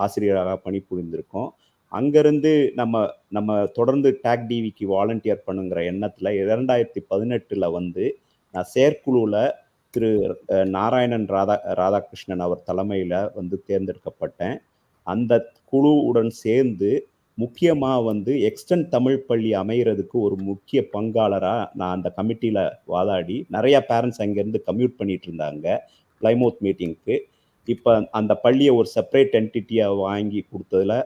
ஆசிரியராக பணிபுரிந்திருக்கோம். அங்கேருந்து நம்ம தொடர்ந்து TAGDVக்கு வாலண்டியர் பண்ணுங்கிற எண்ணத்தில் 2018 நான் செயற்குழுவில் திரு நாராயணன் ராதாகிருஷ்ணன் அவர் தலைமையில் வந்து தேர்ந்தெடுக்கப்பட்டேன். அந்த குழுவுடன் சேர்ந்து முக்கியமாக வந்து எக்ஸ்டென்ட் தமிழ் பள்ளி அமைகிறதுக்கு ஒரு முக்கிய பங்காளராக நான் அந்த கமிட்டியில் வாதாடி நிறையா பேரண்ட்ஸ் அங்கேருந்து கம்யூட் பண்ணிட்டு இருந்தாங்க பிளைமவுத் மீட்டிங்க்கு. இப்போ அந்த பள்ளியை ஒரு செப்பரேட் என்டிட்டியாக வாங்கி கொடுத்ததில்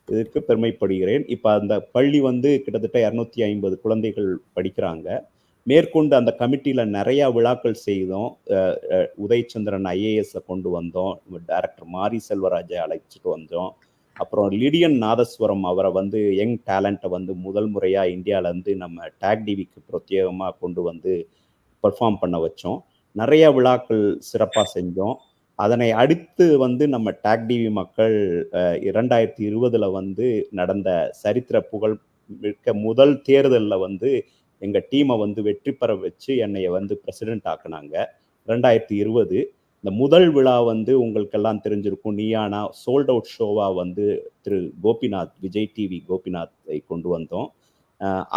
இதுக்கு பெருமைப்படுகிறேன். இப்போ அந்த பள்ளி வந்து கிட்டத்தட்ட 250 குழந்தைகள் படிக்கிறாங்க. மேற்கொண்டு அந்த கமிட்டியில் நிறையா விழாக்கள் செய்தோம். உதயச்சந்திரன் ஐஏஎஸை கொண்டு வந்தோம், டைரக்டர் மாரி செல்வராஜை அழைச்சிட்டு வந்தோம். அப்புறம் லிடியன் நாதஸ்வரம் அவரை வந்து யங் டேலண்ட்டை வந்து முதல் முறையாக இந்தியாவிலேருந்து நம்ம TAGDVக்கு பிரத்யேகமாக கொண்டு வந்து பெர்ஃபார்ம் பண்ண வச்சோம். நிறைய விழாக்கள் சிறப்பாக செஞ்சோம். அதனை அடுத்து வந்து நம்ம TAGDV மக்கள் 2020 வந்து நடந்த சரித்திர புகழ் மிக்க முதல் தேர்தலில் வந்து எங்கள் டீமை வந்து வெற்றி பெற வச்சு என்னைய வந்து பிரசிடென்ட் ஆக்குனாங்க 2020. இந்த முதல் விழா வந்து உங்களுக்கெல்லாம் தெரிஞ்சிருக்கும், நீயானா சோல்ட் அவுட் ஷோவாக வந்து திரு கோபிநாத், விஜய் டிவி கோபிநாத்தை கொண்டு வந்தோம்.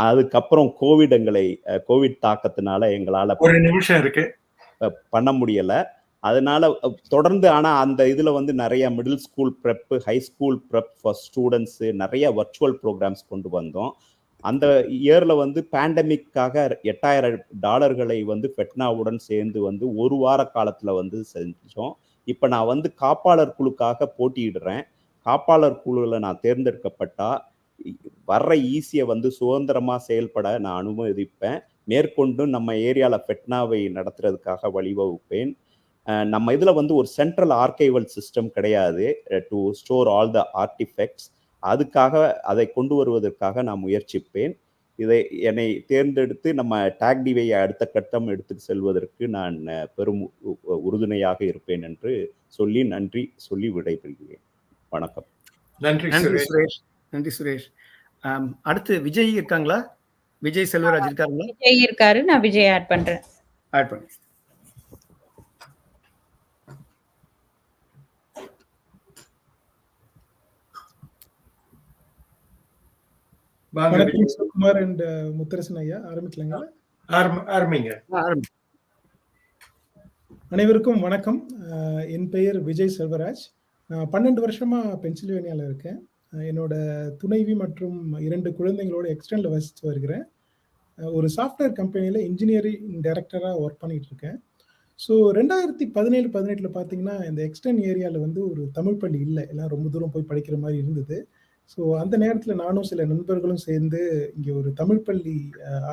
அதுக்கப்புறம் கோவிட் தாக்கத்தினால எங்களால் ஒரு நிமிஷம் இருக்கு பண்ண முடியலை. அதனால தொடர்ந்து ஆனால் அந்த இதில் வந்து நிறைய middle school prep, high school prep for students நிறைய வர்ச்சுவல் ப்ரோக்ராம்ஸ் கொண்டு வந்தோம். அந்த இயரில் வந்து பேண்டமிக்காக $8000 வந்து ஃபெட்னாவுடன் சேர்ந்து வந்து ஒரு வார காலத்தில் வந்து செஞ்சோம். இப்போ நான் வந்து காப்பாளர் குழுக்காக போட்டியிடுறேன். காப்பாளர் குழுவில் நான் தேர்ந்தெடுக்கப்பட்டால் வர்ற ஈஸியை வந்து சுதந்திரமாக செயல்பட நான் அனுமதிப்பேன். மேற்கொண்டு நம்ம ஏரியாவில் ஃபெட்னாவை நடத்துறதுக்காக வழிவகுப்பேன். நம்ம இதில் வந்து ஒரு சென்ட்ரல் ஆர்கைவல் சிஸ்டம் கிடையாது to store all the artefacts. அதுக்காக அதை கொண்டு வருவதற்காக நான் முயற்சிப்பேன். இதை என்னை தேர்ந்தெடுத்து நம்ம TAGDV அடுத்த கட்டம் எடுத்து செல்வதற்கு நான் பெரும் உறுதுணையாக இருப்பேன் என்று சொல்லி நன்றி சொல்லி விடைபெறுகிறேன். வணக்கம். நன்றி சுரேஷ். நன்றி சுரேஷ். அடுத்து விஜய் இருக்காங்களா? விஜய் செல்வராஜ் இருக்காங்களா? விஜய் இருக்காரு, நான் விஜய் ஆட் பண்றேன். ஆட் பண்ணு. வணக்கம் சிவகுமார் அண்ட் முத்தரசன் ஐயா, ஆரம்பிக்கலாங்களா? ஆரம்பிங்க. அனைவருக்கும் வணக்கம். என் பெயர் விஜய் செல்வராஜ். நான் 12 வருஷமா பென்சில்வேனியாவில் இருக்கேன். என்னோட துணைவி மற்றும் 2 குழந்தைங்களோட எக்ஸ்டர்னில் வசித்து வருகிறேன். ஒரு சாஃப்ட்வேர் கம்பெனியில் இன்ஜினியரிங் டைரக்டராக ஒர்க் பண்ணிட்டு இருக்கேன். ஸோ 2017-18 பார்த்தீங்கன்னா இந்த எக்ஸ்டர்ன் ஏரியாவில் வந்து ஒரு தமிழ் பள்ளி இல்லை, எல்லாம் ரொம்ப தூரம் போய் படிக்கிற மாதிரி இருந்தது. ஸோ அந்த நேரத்தில் நானும் சில நண்பர்களும் சேர்ந்து இங்கே ஒரு தமிழ் பள்ளி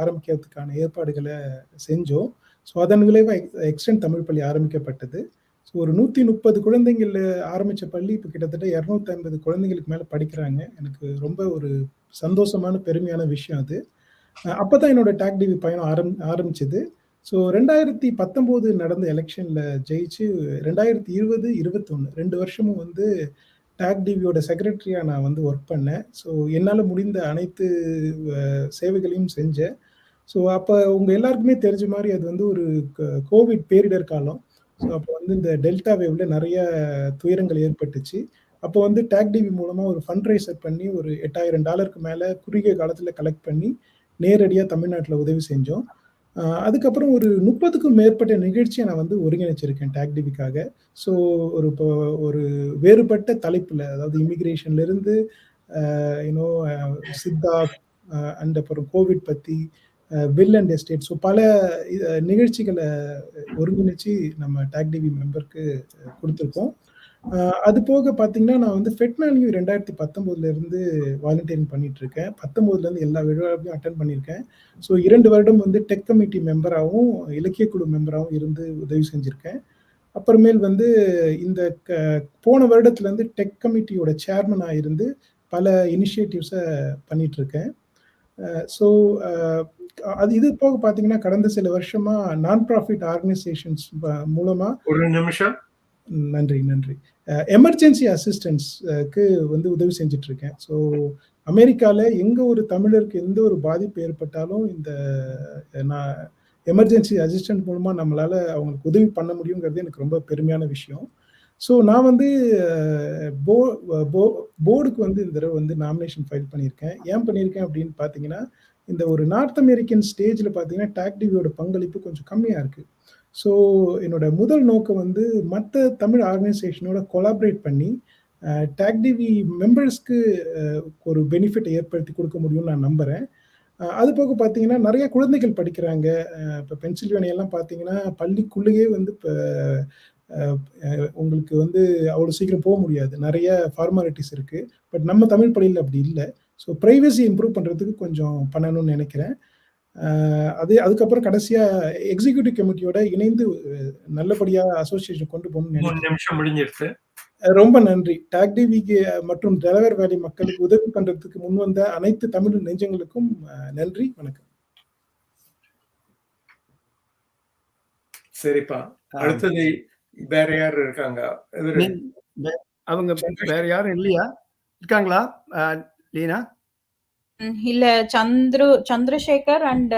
ஆரம்பிக்கிறதுக்கான ஏற்பாடுகளை செஞ்சோம். ஸோ அதன் விளைவாக எக்ஸ்டென்ட் தமிழ் பள்ளி ஆரம்பிக்கப்பட்டது. ஸோ ஒரு 130 குழந்தைங்கள் ஆரம்பித்த பள்ளி இப்போ கிட்டத்தட்ட 250 குழந்தைங்களுக்கு மேலே படிக்கிறாங்க. எனக்கு ரொம்ப ஒரு சந்தோஷமான பெருமையான விஷயம் அது. அப்போ தான் என்னோட TAGDV பயணம் ஆரம்பிச்சது. ஸோ 2019 நடந்த எலெக்ஷனில் ஜெயிச்சு 2020-21 2 வருஷமும் வந்து TAGDVயோட செக்ரட்டரியாக நான் வந்து ஒர்க் பண்ணேன். ஸோ என்னால் முடிந்த அனைத்து சேவைகளையும் செஞ்சேன். ஸோ அப்போ உங்கள் எல்லாருக்குமே தெரிஞ்ச மாதிரி அது வந்து ஒரு கோவிட் பேரிடர் காலம். ஸோ அப்போ வந்து இந்த டெல்டா வேவ்ல நிறைய துயரங்கள் ஏற்பட்டுச்சு. அப்போ வந்து TAGDV மூலமாக ஒரு ஃபண்ட் ரைசர் பண்ணி ஒரு $8000 மேலே குறுகிய காலத்தில் கலெக்ட் பண்ணி நேரடியாக தமிழ்நாட்டில் உதவி செஞ்சோம். அதுக்கப்புறம் ஒரு 30க்கும் மேற்பட்ட நிகழ்ச்சியை நான் வந்து ஒருங்கிணைச்சிருக்கேன் TAGDVக்காக. ஸோ ஒரு வேறுபட்ட தலைப்பில், அதாவது இமிக்ரேஷன்லேருந்து சித்தா அண்ட் அப்புறம் கோவிட் பற்றி, வில் அண்ட் எஸ்டேட், ஸோ பல நிகழ்ச்சிகளை ஒருங்கிணைச்சு நம்ம TAGDV மெம்பருக்கு கொடுத்துருக்கோம். அது போக பார்த்தீங்கன்னா நான் வந்து ஃபெட்னாலையும் 2019 வாலண்டியரிங் பண்ணிட்டு இருக்கேன். 19 எல்லா விழாவையும் அட்டன் பண்ணியிருக்கேன். ஸோ 2 வருடம் வந்து டெக் கமிட்டி மெம்பராகவும் இலக்கிய குழு மெம்பராகவும் இருந்து உதவி செஞ்சுருக்கேன். அப்புறமேல் வந்து இந்த போன வருடத்துலேருந்து டெக் கமிட்டியோட சேர்மனாக இருந்து பல இனிஷியேட்டிவ்ஸை பண்ணிட்டு இருக்கேன். ஸோ இது போக பார்த்தீங்கன்னா கடந்த சில வருஷமா நான் ப்ராஃபிட் ஆர்கனைசேஷன்ஸ் மூலமாக ஒரு நிமிஷம். நன்றி. எமர்ஜென்சி அசிஸ்டன்ஸ்க்கு வந்து உதவி செஞ்சுட்டு இருக்கேன். ஸோ அமெரிக்காவில் எங்கே ஒரு தமிழருக்கு எந்த ஒரு பாதிப்பு ஏற்பட்டாலும் இந்த நான் எமர்ஜென்சி அசிஸ்டன்ட் மூலமாக நம்மளால் அவங்களுக்கு உதவி பண்ண முடியுங்கிறது எனக்கு ரொம்ப பெருமையான விஷயம். ஸோ நான் வந்து போர்டுக்கு வந்து இந்த தடவை வந்து நாமினேஷன் ஃபைல் பண்ணியிருக்கேன். ஏன் பண்ணியிருக்கேன் அப்படின்னு பார்த்தீங்கன்னா, இந்த ஒரு நார்த் அமெரிக்கன் ஸ்டேஜில் பார்த்தீங்கன்னா TAGDVயோட பங்களிப்பு கொஞ்சம் கம்மியாக இருக்குது. ஸோ என்னோட முதல் நோக்கம் வந்து மற்ற தமிழ் ஆர்கனைசேஷனோட கொலாபரேட் பண்ணி TAGDV மெம்பர்ஸ்க்கு ஒரு பெனிஃபிட் ஏற்படுத்தி கொடுக்க முடியும்னு நான் நம்புகிறேன். அது போக பார்த்தீங்கன்னா நிறைய குழந்தைகள் படிக்கிறாங்க. இப்போ பென்சில்வேனியெல்லாம் பார்த்தீங்கன்னா பள்ளிக்குள்ளேயே வந்து இப்போ உங்களுக்கு வந்து அவ்வளோ சீக்கிரம் போக முடியாது. நிறைய ஃபார்மாலிட்டிஸ் இருக்குது. பட் நம்ம தமிழ் பள்ளியில் அப்படி இல்லை. ஸோ ப்ரைவசி இம்ப்ரூவ் பண்ணுறதுக்கு கொஞ்சம் பண்ணணும்னு நினைக்கிறேன். அதுக்கப்புறம் கடைசியாக எக்ஸிக்யூட்டிவ் கமிட்டியோட இணைந்து நல்லபடியாக அசோசியேஷன் கொண்டு போகணும்னு 3 நினைக்கிறேன். நிமிஷம் முடிஞ்சிருச்சு. ரொம்ப நன்றி. TAGDVக்கு மற்றும் டெலவேர் வேலி மக்களுக்கு உதவி பண்றதுக்கு முன்வந்த அனைத்து தமிழ் நெஞ்சங்களுக்கும் நன்றி, வணக்கம். சரிப்பா, அடுத்தது வேற யார் இருக்காங்க? அவங்க வேற யாரும் இல்லையா? இருக்காங்களா லீனா? இல்ல, சந்திரசேகர் அண்ட்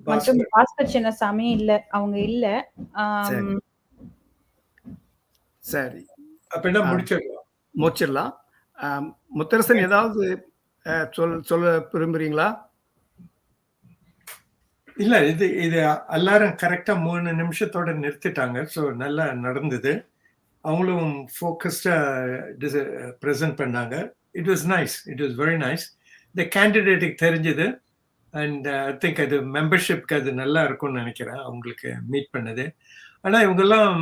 மற்றும் பாஸ்கர் சின்னசாமி இல்ல, அவங்க இல்ல. சரி, அப்ப என்ன முடிச்சிடலாம். முத்தரசன் ஏதாவது சொல்ல விரும்புறீங்களா? இல்ல, இது எல்லாரும் கரெக்டா 3 நிமிஷத்தோட நிறுத்திட்டாங்க. ஸோ நல்லா நடந்தது. அவங்களும் ஃபோக்கஸ்டா ப்ரெசென்ட் பண்ணாங்க. It was nice, it was very nice. இந்த கேண்டிடேட்டுக்கு தெரிஞ்சது அண்ட் ஐ திங்க் அது மெம்பர்ஷிப்க்கு அது நல்லா இருக்கும்னு நினைக்கிறேன் அவங்களுக்கு மீட் பண்ணது. ஆனால் இவங்கெல்லாம்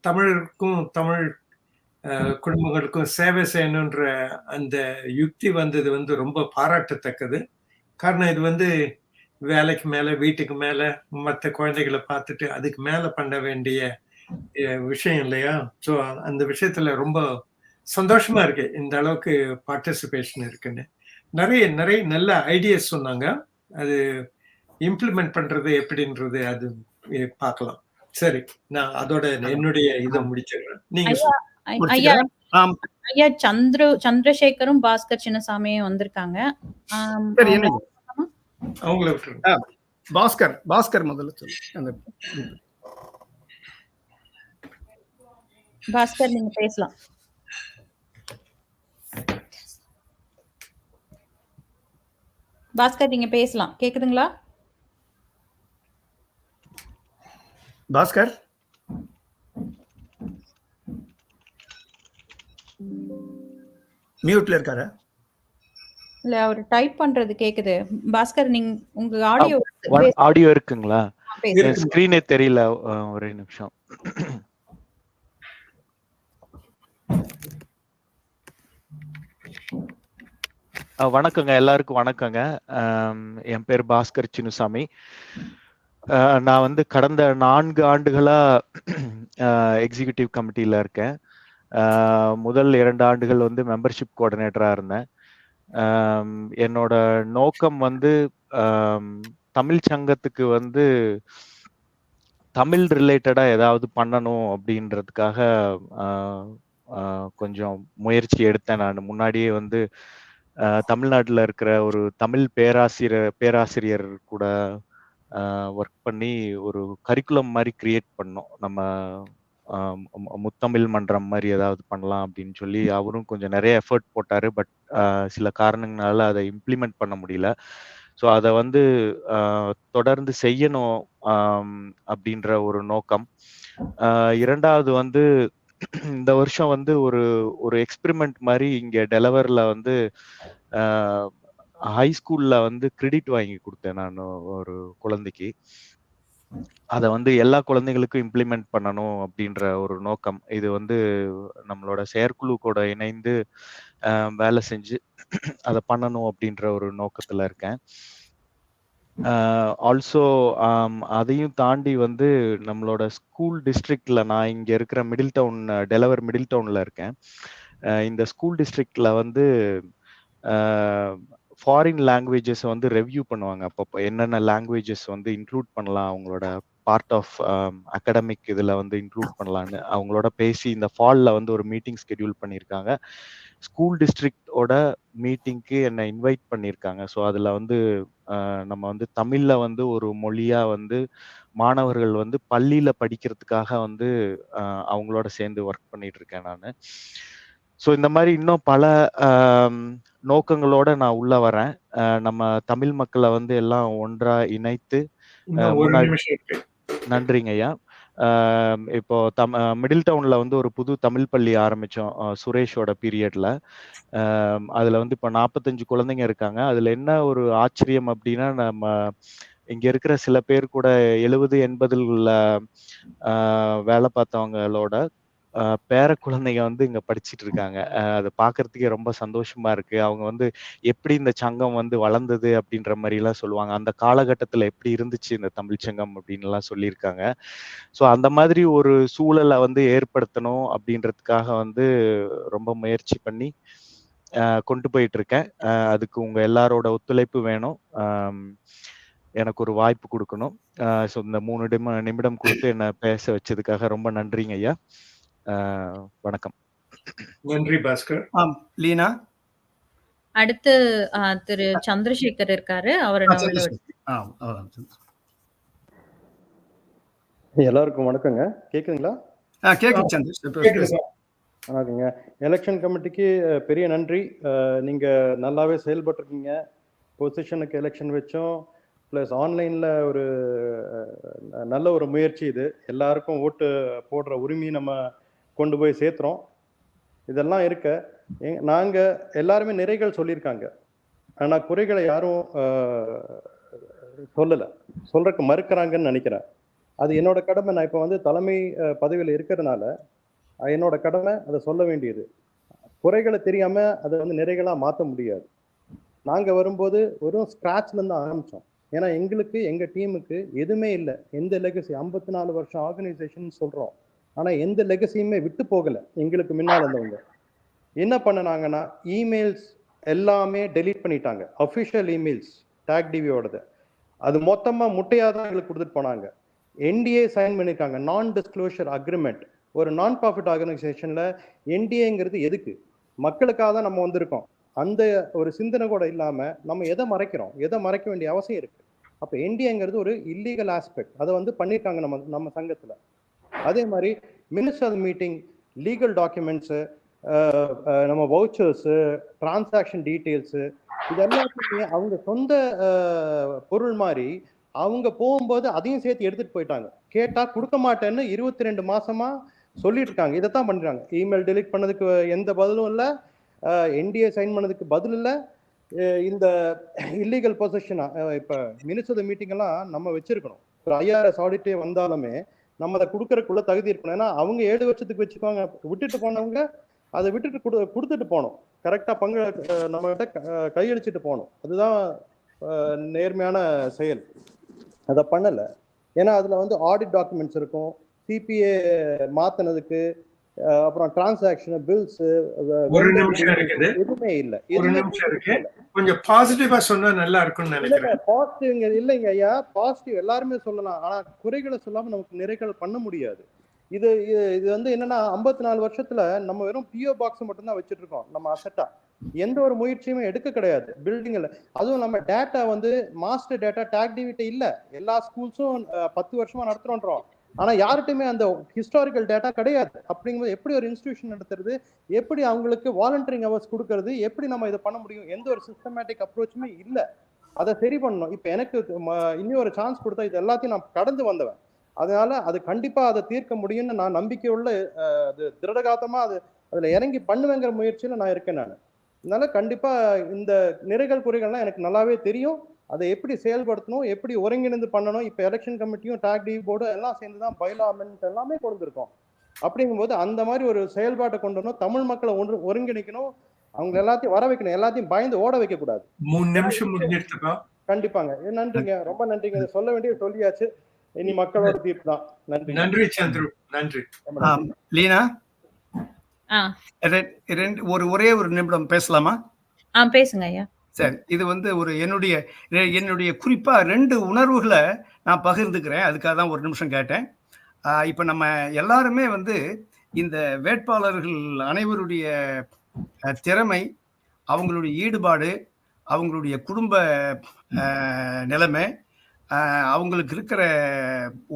தமிழருக்கும் தமிழ் குடும்பங்களுக்கும் சேவை செய்யணுன்ற அந்த யுக்தி வந்தது வந்து ரொம்ப பாராட்டத்தக்கது. காரணம் இது வந்து வேலைக்கு மேலே வீட்டுக்கு மேலே மற்ற குழந்தைகளை பார்த்துட்டு அதுக்கு மேலே பண்ண வேண்டிய விஷயம் இல்லையா? ஸோ அந்த விஷயத்துல ரொம்ப சந்தோஷமா இருக்கு இந்த அளவுக்கு பார்ட்டிசிபேஷன் இருக்குன்னு. நிறைய நல்ல ஐடியாஸ் சொன்னாங்க. அது இம்ப்ளிமெண்ட் பண்றது எப்படின்றது அது பார்க்கலாம். சரி, நான் அதோட என்னுடைய இதை முடிச்சிடுறேன். நீங்க ஐயா சந்திரசேகரும் பாஸ்கர் சின்னசாமியும் வந்திருக்காங்க. அவங்கள விட்டுருங்க. பாஸ்கர் முதல்ல சொல்லு. பாஸ்கர், நீங்க பேசலாம். பாஸ்கர், நீங்க பேசலாம். கேக்குதுங்களா பாஸ்கர்? மியூட்ல இருக்காரு. இல்ல அவர் டைப் பண்றது கேக்குது. பாஸ்கர் நீங்க உங்க ஆடியோ இருக்குங்களா? ஸ்கிரீனே தெரியல. ஒரே நிமிஷம். வணக்கங்க, எல்லாருக்கும் வணக்கங்க. என் பேர் பாஸ்கர் சின்னசாமி. நான் வந்து கடந்த 4 ஆண்டுகளா எக்ஸிகியூட்டிவ் கமிட்டியில இருக்கேன். முதல் 2 ஆண்டுகள் வந்து மெம்பர்ஷிப் கோஆர்டினேட்டரா இருந்தேன். என்னோட நோக்கம் வந்து தமிழ் சங்கத்துக்கு வந்து தமிழ் ரிலேட்டடா ஏதாவது பண்ணணும் அப்படின்றதுக்காக கொஞ்சம் முயற்சி எடுத்தேன். நான் முன்னாடியே வந்து தமிழ்நாட்டில் இருக்கிற ஒரு தமிழ் பேராசிரியர் கூட ஒர்க் பண்ணி ஒரு கரிக்குலம் மாதிரி கிரியேட் பண்ணோம். நம்ம முத்தமிழ் மன்றம் மாதிரி ஏதாவது பண்ணலாம் அப்படின்னு சொல்லி அவரும் கொஞ்சம் நிறைய எஃபர்ட் போட்டாரு. பட் சில காரணங்களால அதை இம்ப்ளிமெண்ட் பண்ண முடியல. ஸோ அதை வந்து தொடர்ந்து செய்யணும் அப்படின்ற ஒரு நோக்கம். இரண்டாவது வந்து இந்த வருஷம் வந்து ஒரு எக்ஸ்பெரிமெண்ட் மாதிரி இங்க டெலவர்ல வந்து ஹை ஸ்கூல்ல வந்து கிரெடிட் வாங்கி கொடுத்தேன் நான் ஒரு குழந்தைக்கு. அதை வந்து எல்லா குழந்தைகளுக்கும் இம்ப்ளிமெண்ட் பண்ணணும் அப்படின்ற ஒரு நோக்கம். இது வந்து நம்மளோட செயற்குழு கூட இணைந்து வேலை செஞ்சு அதை பண்ணணும் அப்படின்ற ஒரு நோக்கத்துல இருக்கேன். ஆல்சோ அதையும் தாண்டி வந்து நம்மளோட ஸ்கூல் டிஸ்ட்ரிக்ட்ல, நான் இங்க இருக்கிற டெலவர் மிடில் டவுன்ல இருக்கேன். இந்த ஸ்கூல் டிஸ்ட்ரிக்ட்ல வந்து ஃபாரின் லாங்குவேஜஸ் வந்து ரெவ்யூ பண்ணுவாங்க. அப்பப்போ என்னென்ன லாங்குவேஜஸ் வந்து இன்க்ளூட் பண்ணலாம், அவங்களோட பார்ட் ஆஃப் அகடமிக் இதில் வந்து இன்க்ளூட் பண்ணலான்னு அவங்களோட பேசி இந்த ஃபாலில் வந்து ஒரு மீட்டிங் ஸ்கெடியூல் பண்ணியிருக்காங்க. ஸ்கூல் டிஸ்ட்ரிக்டோட மீட்டிங்க்கு என்னை இன்வைட் பண்ணியிருக்காங்க. ஸோ அதில் வந்து நம்ம வந்து தமிழில் வந்து ஒரு மொழியாக வந்து மாணவர்கள் வந்து பள்ளியில் படிக்கிறதுக்காக வந்து அவங்களோட சேர்ந்து ஒர்க் பண்ணிட்டு இருக்கேன் நான். ஸோ இந்த மாதிரி இன்னும் பல நோக்கங்களோட நான் உள்ள வரேன். நம்ம தமிழ் மக்களை வந்து எல்லாம் ஒன்றா இணைத்து நன்றிங்க ஐயா. இப்போ மிடில் டவுன்ல வந்து ஒரு புது தமிழ் பள்ளி ஆரம்பிச்சோம் சுரேஷோட பீரியட்ல. அதுல வந்து இப்போ 45 குழந்தைங்க இருக்காங்க. அதுல என்ன ஒரு ஆச்சரியம் அப்படின்னா, நம்ம இங்க இருக்கிற சில பேர் கூட 70, 80ல வேலை பார்த்தவங்களோட பேர குழந்தைங்க வந்து இங்க படிச்சுட்டு இருக்காங்க. அத பார்க்கறதுக்கே ரொம்ப சந்தோஷமா இருக்கு. அவங்க வந்து எப்படி இந்த சங்கம் வந்து வளர்ந்தது அப்படின்ற மாரிலாம் சொல்லுவாங்க. அந்த காலகட்டத்தில எப்படி இருந்துச்சு இந்த தமிழ்ச் சங்கம் அப்படின்லாம் சொல்லியிருக்காங்க. ஸோ அந்த மாதிரி ஒரு சூழல வந்து ஏற்படுத்தணும் அப்படின்றதுக்காக வந்து ரொம்ப முயற்சி பண்ணி கொண்டு போயிட்டு இருக்கேன். அதுக்கு உங்க எல்லாரோட ஒத்துழைப்பு வேணும். எனக்கு ஒரு வாய்ப்பு குடுக்கணும். ஸோ இந்த 3 நிமிடம் குடுத்து என்ன பேச வச்சதுக்காக ரொம்ப நன்றிங்க ஐயா. வணக்கம். நன்றி பாஸ்கர். லீனா. அடுத்து திரு சந்திரசேகர் இருக்காரு. அவரை நான் உள்ள எல்லாருக்கும் வணக்கங்க. கேக்குதுங்களா? கேக்குது சந்திரசேகர். வணக்கங்க. எலெக்ஷன் கமிட்டிக்கு பெரிய நன்றி. நீங்க நல்லாவே செயல்பட்டிருக்கீங்க. பொசிஷனுக்கு எலெக்ஷன் வச்சோம், ப்ளஸ் ஆன்லைன்ல ஒரு நல்ல ஒரு முயற்சி இது. எல்லாருக்கும் ஓட்டு போடுற உரிமையை நம்ம கொண்டு போய் சேர்த்துறோம். இதெல்லாம் இருக்க நாங்க எல்லாருமே நிறைகள் சொல்லியிருக்காங்க, ஆனா குறைகளை யாரும் சொல்லலை, சொல்றதுக்கு மறுக்கிறாங்கன்னு நினைக்கிறேன். அது என்னோட கடமை. நான் இப்போ வந்து தலைமை பதவியில் இருக்கிறதுனால என்னோட கடமை அதை சொல்ல வேண்டியது. குறைகளை தெரியாம அதை வந்து நிறைகளாக மாற்ற முடியாது. நாங்கள் வரும்போது வெறும் ஸ்க்ராட்ச்லேருந்து ஆரம்பித்தோம். ஏன்னா எங்களுக்கு எங்கள் டீமுக்கு எதுவுமே இல்லை, எந்த லெகசி. 54 வருஷம் ஆர்கனைசேஷன் சொல்கிறோம், ஆனால் எந்த லெகசியுமே விட்டு போகலை. எங்களுக்கு முன்னால் இருந்தவங்க என்ன பண்ணினாங்கன்னா, இமெயில்ஸ் எல்லாமே டெலீட் பண்ணிட்டாங்க. அஃபிஷியல் இமெயில்ஸ் TAGDV-யோடது அது மொத்தமாக முட்டையாக தான் எங்களுக்கு கொடுத்துட்டு போனாங்க. NDA சைன் பண்ணியிருக்காங்க, நான் டிஸ்க்ளோஷர் அக்ரிமெண்ட். ஒரு நான் ப்ராஃபிட் ஆர்கனைசேஷனில் NDAங்கிறது எதுக்கு? மக்களுக்காக தான் நம்ம வந்திருக்கோம். அந்த ஒரு சிந்தனை கூட இல்லாமல் நம்ம எதை மறைக்கிறோம், எதை மறைக்க வேண்டிய அவசியம் இருக்குது. அப்போ NDAங்கிறது ஒரு இல்லீகல் ஆஸ்பெக்ட், அதை வந்து பண்ணியிருக்காங்க நம்ம சங்கத்தில். அதே மாதிரி மினிஸ்டர் மீட்டிங், லீகல் டாக்குமெண்ட்ஸு, நம்ம வவுச்சர்ஸு, டிரான்சாக்ஷன் டீட்டெயில்ஸு, இது எல்லாத்தையுமே அவங்க சொந்த பொருள் மாதிரி அவங்க போகும்போது அதையும் சேர்த்து எடுத்துகிட்டு போயிட்டாங்க. கேட்டால் கொடுக்க மாட்டேன்னு 22 மாசமா சொல்லிட்டு இருக்காங்க. இதைத்தான் பண்ணுறாங்க. இமெயில் டெலிட் பண்ணதுக்கு எந்த பதிலும் இல்லை, NDA சைன் பண்ணதுக்கு பதில் இல்லை. இந்த இல்லீகல் பொசிஷனா இப்போ மினிஸ்டர் மீட்டிங்கெல்லாம் நம்ம வச்சிருக்கணும். ஒரு IRS ஆடிட்டே வந்தாலுமே நம்ம அதை கொடுக்கறதுக்குள்ள தகுதி இருக்கணும். ஏன்னா அவங்க 7 வருஷத்துக்கு வச்சுக்குவாங்க, விட்டுட்டு போனவங்க அதை விட்டுட்டு கொடுத்துட்டு போகணும். கரெக்டாக பங்கு நம்மகிட்ட கையளிச்சுட்டு போகணும். அதுதான் நேர்மையான செயல். அதை பண்ணலை. ஏன்னா அதில் வந்து ஆடிட் டாக்குமெண்ட்ஸ் இருக்கும், CPA மாற்றினதுக்கு, அப்புறம் டிரான்சாக்ஷன் பில்ஸ், எதுவுமே இல்லை. கொஞ்சம் பாசிட்டிவா சொன்னா நல்லா இருக்கும்னு நினைக்கிறேன். பாசிட்டிவ் இல்லைங்க ஐயா, பாசிட்டிவ் எல்லாருமே சொல்லலாம், ஆனா குறைகளை சொல்லாம நமக்கு நிறைகள் பண்ண முடியாது. இது வந்து என்னன்னா, 54 வருஷத்துல நம்ம வெறும் PO பாக்ஸ் மட்டும்தான் வச்சுட்டு இருக்கோம். நம்ம அசட்டா எந்த ஒரு முயற்சியுமே எடுக்க கிடையாது பில்டிங்ல. அதுவும் நம்ம டேட்டா வந்து மாஸ்டர் டேட்டா TAGDV இல்ல. எல்லா ஸ்கூல்ஸும் 10 வருஷமா நடத்துறோம், ஆனா யார்கிட்டயுமே அந்த ஹிஸ்டாரிக்கல் டேட்டா கிடையாது. அப்படிங்கும்போது எப்படி ஒரு இன்ஸ்டிடியூஷன் நடத்துறது, எப்படி அவங்களுக்கு வாலண்டியரிங் ஹவர்ஸ் கொடுக்கறது, எப்படி நம்ம இதை பண்ண முடியும்? எந்த ஒரு சிஸ்டமேட்டிக் அப்ரோச்சுமே இல்லை. அதை சரி பண்ணணும். இப்போ எனக்கு இன்னும் ஒரு சான்ஸ் கொடுத்தா இது எல்லாத்தையும் நான் கடந்து வந்தவன். அதனால அது கண்டிப்பா அதை தீர்க்க முடியும்னு நான் நம்பிக்கை உள்ள அது திருடகாத்தமா அதுல இறங்கி பண்ணுவேங்கிற முயற்சியில நான் இருக்கேன் நான். அதனால கண்டிப்பா இந்த நிறைகள் குறைகள்லாம் எனக்கு நல்லாவே தெரியும். அதை எப்படி செயல்படுத்தணும், எப்படி ஒருங்கிணைந்து பண்ணணும். இப்போ எலெக்ஷன் கமிட்டியும் TAGDV போர்டு எல்லாம் சேர்ந்து தான் பைலா அமெண்ட்மெண்ட் எல்லாமே கொடுத்துருக்கோம். அப்படிங்கும்போது அந்த மாதிரி ஒரு செயல்பாட்டை கொண்டு வரணும். தமிழ் மக்களை ஒருங்கிணைக்கணும், அவங்க எல்லாத்தையும் வர வைக்கணும், எல்லாத்தையும் பயந்து ஓட வைக்க கூடாது. 3 நிமிஷம் முடிஞ்சிருக்கோம். கண்டிப்பாங்க. நன்றிங்க, ரொம்ப நன்றிங்க. இதை சொல்ல வேண்டிய சொல்லியாச்சு. இனி மக்களோட தீர்ப்பு தான். நன்றி. நன்றி சந்திரு. நன்றி. லீனா, ஒரே ஒரு நிமிடம் பேசலாமா? பேசுங்க ஐயா. சரி, இது வந்து ஒரு என்னுடைய குறிப்பா 2 உணர்வுகளை நான் பகிர்ந்துக்கிறேன். அதுக்காக தான் ஒரு நிமிஷம் கேட்டேன். இப்ப நம்ம எல்லாருமே வந்து இந்த வேட்பாளர்கள் அனைவருடைய திறமை, அவங்களுடைய ஈடுபாடு, அவங்களுடைய குடும்ப நிலைமை, அவங்களுக்கு இருக்கிற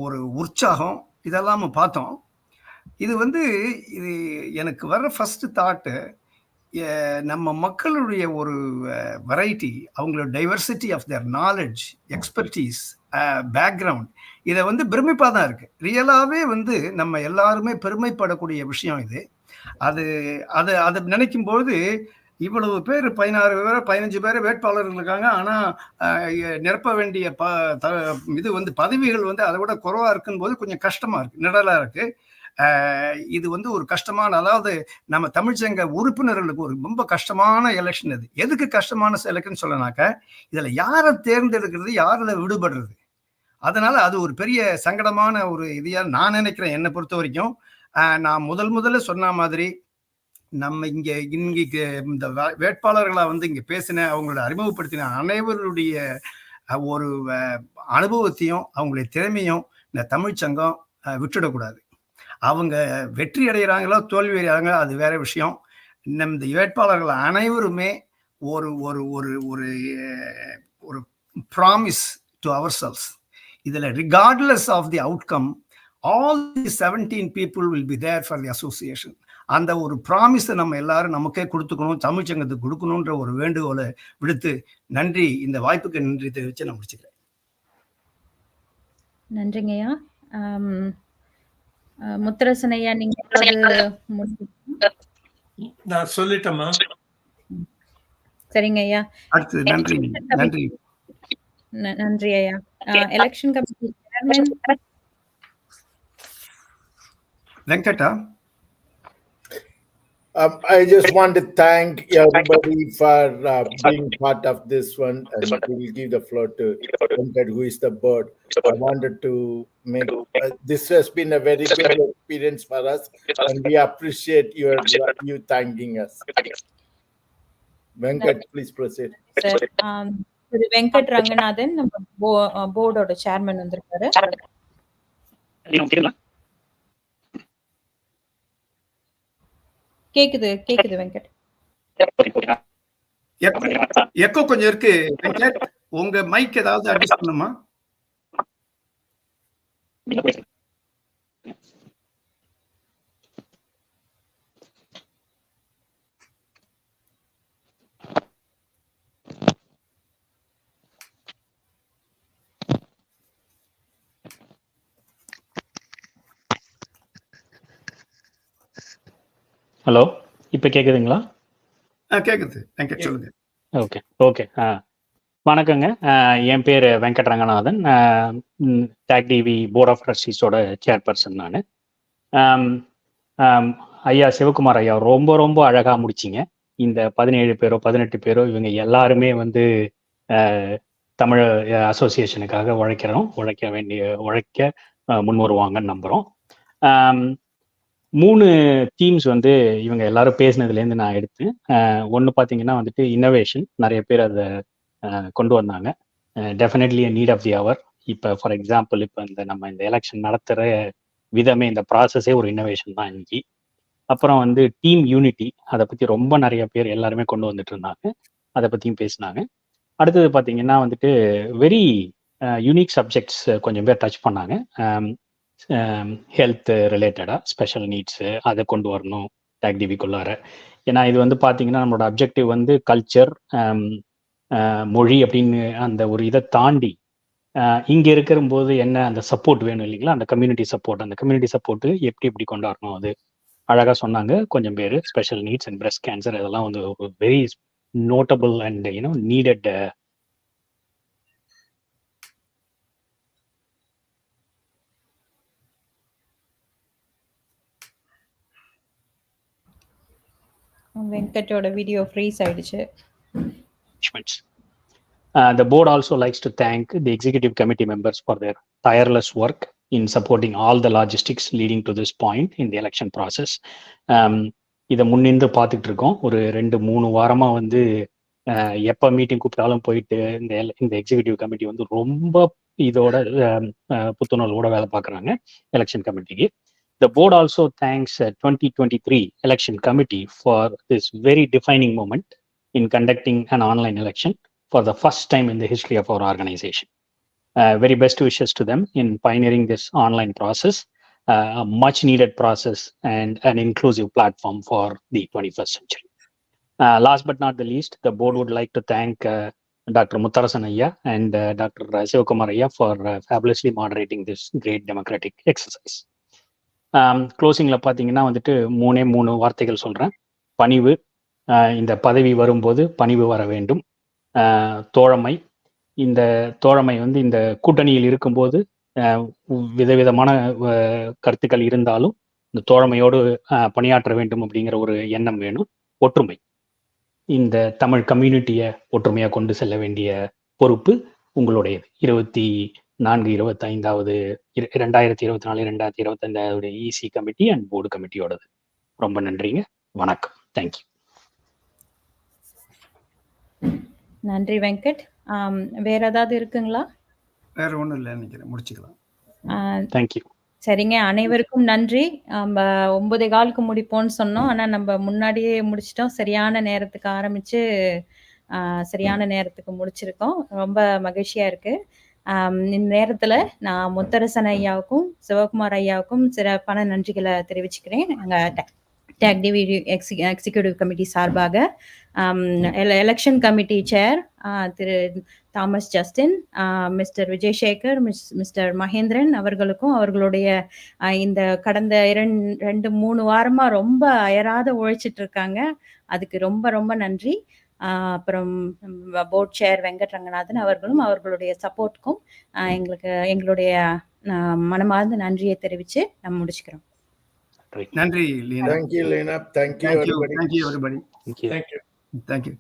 ஒரு உற்சாகம், இதெல்லாம் பார்த்தோம். இது வந்து இது எனக்கு வர்ற ஃபர்ஸ்ட் தாட்டு, நம்ம மக்களுடைய ஒரு வெரைட்டி, அவங்களோட diversity of their knowledge, expertise, background. இதை வந்து பிரமிப்பாக தான் இருக்கு. ரியலாகவே வந்து நம்ம எல்லாருமே பெருமைப்படக்கூடிய விஷயம் இது. அது அது அதை நினைக்கும்போது இவ்வளவு பேர் 16 பேர் 15 பேர் வேட்பாளர்கள் இருக்காங்க. ஆனால் நிரப்ப வேண்டிய இது வந்து பதவிகள் வந்து அதை விட குறைவாக இருக்குன்னு போது கொஞ்சம் கஷ்டமாக இருக்குது, நிழலாக இருக்குது. இது வந்து ஒரு கஷ்டமான, அதாவது நம்ம தமிழ்ச்சங்க உறுப்பினர்களுக்கு ஒரு ரொம்ப கஷ்டமான எலெக்ஷன். இது எதுக்கு கஷ்டமான எலெக்ஷன் சொல்லனாக்க, இதில் யாரை தேர்ந்தெடுக்கிறது, யாரில் விடுபடுறது. அதனால அது ஒரு பெரிய சங்கடமான ஒரு இதையா நான் நினைக்கிறேன். என்னை பொறுத்த வரைக்கும் நான் முதல்ல சொன்ன மாதிரி நம்ம இங்கே இந்த வேட்பாளர்களா வந்து இங்க பேசின, அவங்களோட அறிமுகப்படுத்தின அனைவருடைய ஒரு அனுபவத்தையும் அவங்களுடைய திறமையும் இந்த தமிழ்ச்சங்கம் விட்டுடக்கூடாது. அவங்க வெற்றி அடைகிறாங்களோ தோல்வி அடைகிறாங்களோ அது வேற விஷயம். இந்த வேட்பாளர்கள் அனைவருமே ஒரு ஒரு ஒரு ஒரு ஒரு ப்ராமிஸ் டு அவர் செல்ஸ். இதில் regardless of the outcome, all the 17 people will be there for the association. அந்த ஒரு ப்ராமிஸை நம்ம எல்லாரும் நமக்கே கொடுத்துக்கணும், தமிழ்ச்சங்கத்துக்கு கொடுக்கணுன்ற ஒரு வேண்டுகோளை விடுத்து நன்றி, இந்த வாய்ப்புக்கு நன்றி தெரிவித்து நான் முடிச்சுக்கிறேன். நன்றிங்கய்யா. முத்தரசன் ஐயா, நீங்க நான் சொல்லிட்டேம்மா. சரிங்க ஐயா. நன்றி நன்றி நன்றி ஐயா. Election committee chairman Venkata. I just want to thank everybody for being part of this one, and we will give the floor to Venkat, who is the board. I wanted to make this has been a very good experience for us, and we appreciate you thanking us. Venkat, please proceed. Sir, Venkat Ranganathan நம்ம போர்டோட சேர்மன் வந்திருக்காரு. கேக்குது வெங்கட். எக்கோ கொஞ்சம் இருக்கு வெங்கட், உங்க மைக் ஏதாவது அட்ஜஸ்ட் பண்ணுமா? ஹலோ, இப்போ கேட்குதுங்களா? கேட்குது வெங்கட், சொல்லுங்க. ஓகே. வணக்கங்க. என் பேர் Venkat Ranganathan. TAGDV board of ட்ரஸ்டீஸோட சேர்பர்சன் நான். ஐயா சிவகுமார் ஐயா ரொம்ப ரொம்ப அழகாக முடிச்சிங்க. இந்த 17 பேரோ 18 பேரோ இவங்க எல்லாருமே வந்து தமிழ் அசோசியேஷனுக்காக உழைக்க முன் வருவாங்கன்னு நம்புகிறோம். 3 தீம்ஸ் வந்து இவங்க எல்லாரும் பேசினதுலேருந்து நான் எடுத்தேன். ஒன்று பார்த்தீங்கன்னா வந்துட்டு இன்னோவேஷன், நிறைய பேர் அதை கொண்டு வந்தாங்க. டெஃபினெட்லி நீட் ஆஃப் தி அவர். இப்போ ஃபார் எக்ஸாம்பிள், இப்போ நம்ம இந்த எலெக்ஷன் நடத்துகிற விதமே, இந்த ப்ராசஸே ஒரு இன்னோவேஷன் தான் இன்னைக்கு. அப்புறம் வந்து டீம் யூனிட்டி, அதை பற்றி ரொம்ப நிறைய பேர் எல்லாருமே கொண்டு வந்துட்டு இருந்தாங்க, அதை பற்றியும் பேசினாங்க. அடுத்தது பார்த்தீங்கன்னா வந்துட்டு வெரி யூனிக் சப்ஜெக்ட்ஸ் கொஞ்சம் பேர் டச் பண்ணாங்க. ஹெல்த் ரிலேட்டடாக ஸ்பெஷல் நீட்ஸு அதை கொண்டு வரணும் TAGDV-க்குள்ளார. ஏன்னா இது வந்து பார்த்தீங்கன்னா நம்மளோட அப்ஜெக்டிவ் வந்து கல்ச்சர், மொழி அப்படின்னு அந்த ஒரு இதை தாண்டி இங்கே இருக்கிறபோது என்ன அந்த சப்போர்ட் வேணும் இல்லைங்களா, அந்த கம்யூனிட்டி சப்போர்ட்டு எப்படி கொண்டாடணும், அது அழகாக சொன்னாங்க கொஞ்சம் பேர். Special needs and breast cancer இதெல்லாம் வந்து ஒரு வெரி நோட்டபிள் அண்ட் நீடட் வெங்கட்டோட வீடியோ ஃப்ரீஸ் ஆயிடுச்சு. The board also likes to thank the executive committee members for their tireless work in supporting all the logistics leading to this point in the election process. இதை முன்னின்று பார்த்துட்டு இருக்கோம். ஒரு 2-3 வாரமாக வந்து எப்போ மீட்டிங் கூப்பிட்டாலும் போயிட்டு இந்த எக்ஸிக்யூட்டிவ் கமிட்டி வந்து ரொம்ப இதோட புத்துணர்வோட வேலை பார்க்குறாங்க election கமிட்டிக்கு. The board also thanks 2023 election committee for this very defining moment in conducting an online election for the first time in the history of our organization. Very best wishes to them in pioneering this online process, a much needed process and an inclusive platform for the 21st century. Last but not the least, the board would like to thank Dr. Muttarasan Ayya and Dr. Sivakumar Ayya for fabulously moderating this great democratic exercise. க்ளோசிங்கில் பார்த்தீங்கன்னா வந்துட்டு 3 வார்த்தைகள் சொல்கிறேன். பணிவு, இந்த பதவி வரும்போது பணிவு வர வேண்டும். தோழமை, இந்த தோழமை வந்து இந்த கூட்டணியில் இருக்கும்போது விதவிதமான கருத்துக்கள் இருந்தாலும் இந்த தோழமையோடு பணியாற்ற வேண்டும் அப்படிங்கிற ஒரு எண்ணம் வேணும். ஒற்றுமை, இந்த தமிழ் கம்யூனிட்டியை ஒற்றுமையாக கொண்டு செல்ல வேண்டிய பொறுப்பு உங்களுடையது. 2024-25 2024-2025 EC கமிட்டி அண்ட் போர்டு கமிட்டியோடது. ரொம்ப நன்றிங்க. வணக்கம். தேங்க்யூ. நன்றி வெங்கட். வேற ஏதாவது இருக்குங்களா? வேற ஒன்றும் இல்லை, நினைக்கிறேன் முடிச்சுக்கலாம். தேங்க்யூ. சரிங்க, அனைவருக்கும் நன்றி. நம்ம 9:15 முடிப்போம்னு சொன்னோம், ஆனால் நம்ம முன்னாடியே முடிச்சிட்டோம். சரியான நேரத்துக்கு ஆரம்பிச்சு சரியான நேரத்துக்கு முடிச்சிருக்கோம். ரொம்ப மகிழ்ச்சியா இருக்கு. இந்த நேரத்தில் நான் முத்தரசன் ஐயாவுக்கும் சிவகுமார் ஐயாவுக்கும் சிறப்பான நன்றிகளை தெரிவிச்சுக்கிறேன். நாங்கள் TAGDV எக்ஸிக்யூட்டிவ் கமிட்டி சார்பாக எலெக்ஷன் கமிட்டி சேர் திரு Thomas Justin, mister Vijayasekar, mister Mahendran அவர்களுக்கும் அவர்களுடைய இந்த கடந்த 2-3 வாரமா ரொம்ப அயராத உழைச்சிட்டு இருக்காங்க. அதுக்கு ரொம்ப ரொம்ப நன்றி. அப்புறம் போர்ட் சேர் வெங்கட் ரங்கநாதன் அவர்களும் அவர்களுடைய சப்போர்ட்டுக்கும் எங்களுடைய மனமார்ந்த நன்றியை தெரிவித்து நம்ம முடிச்சுக்கிறோம். நன்றி Leena. Thank you, Lina. Thank you, everybody. Thank you, everybody. Thank you. Thank you. Thank you.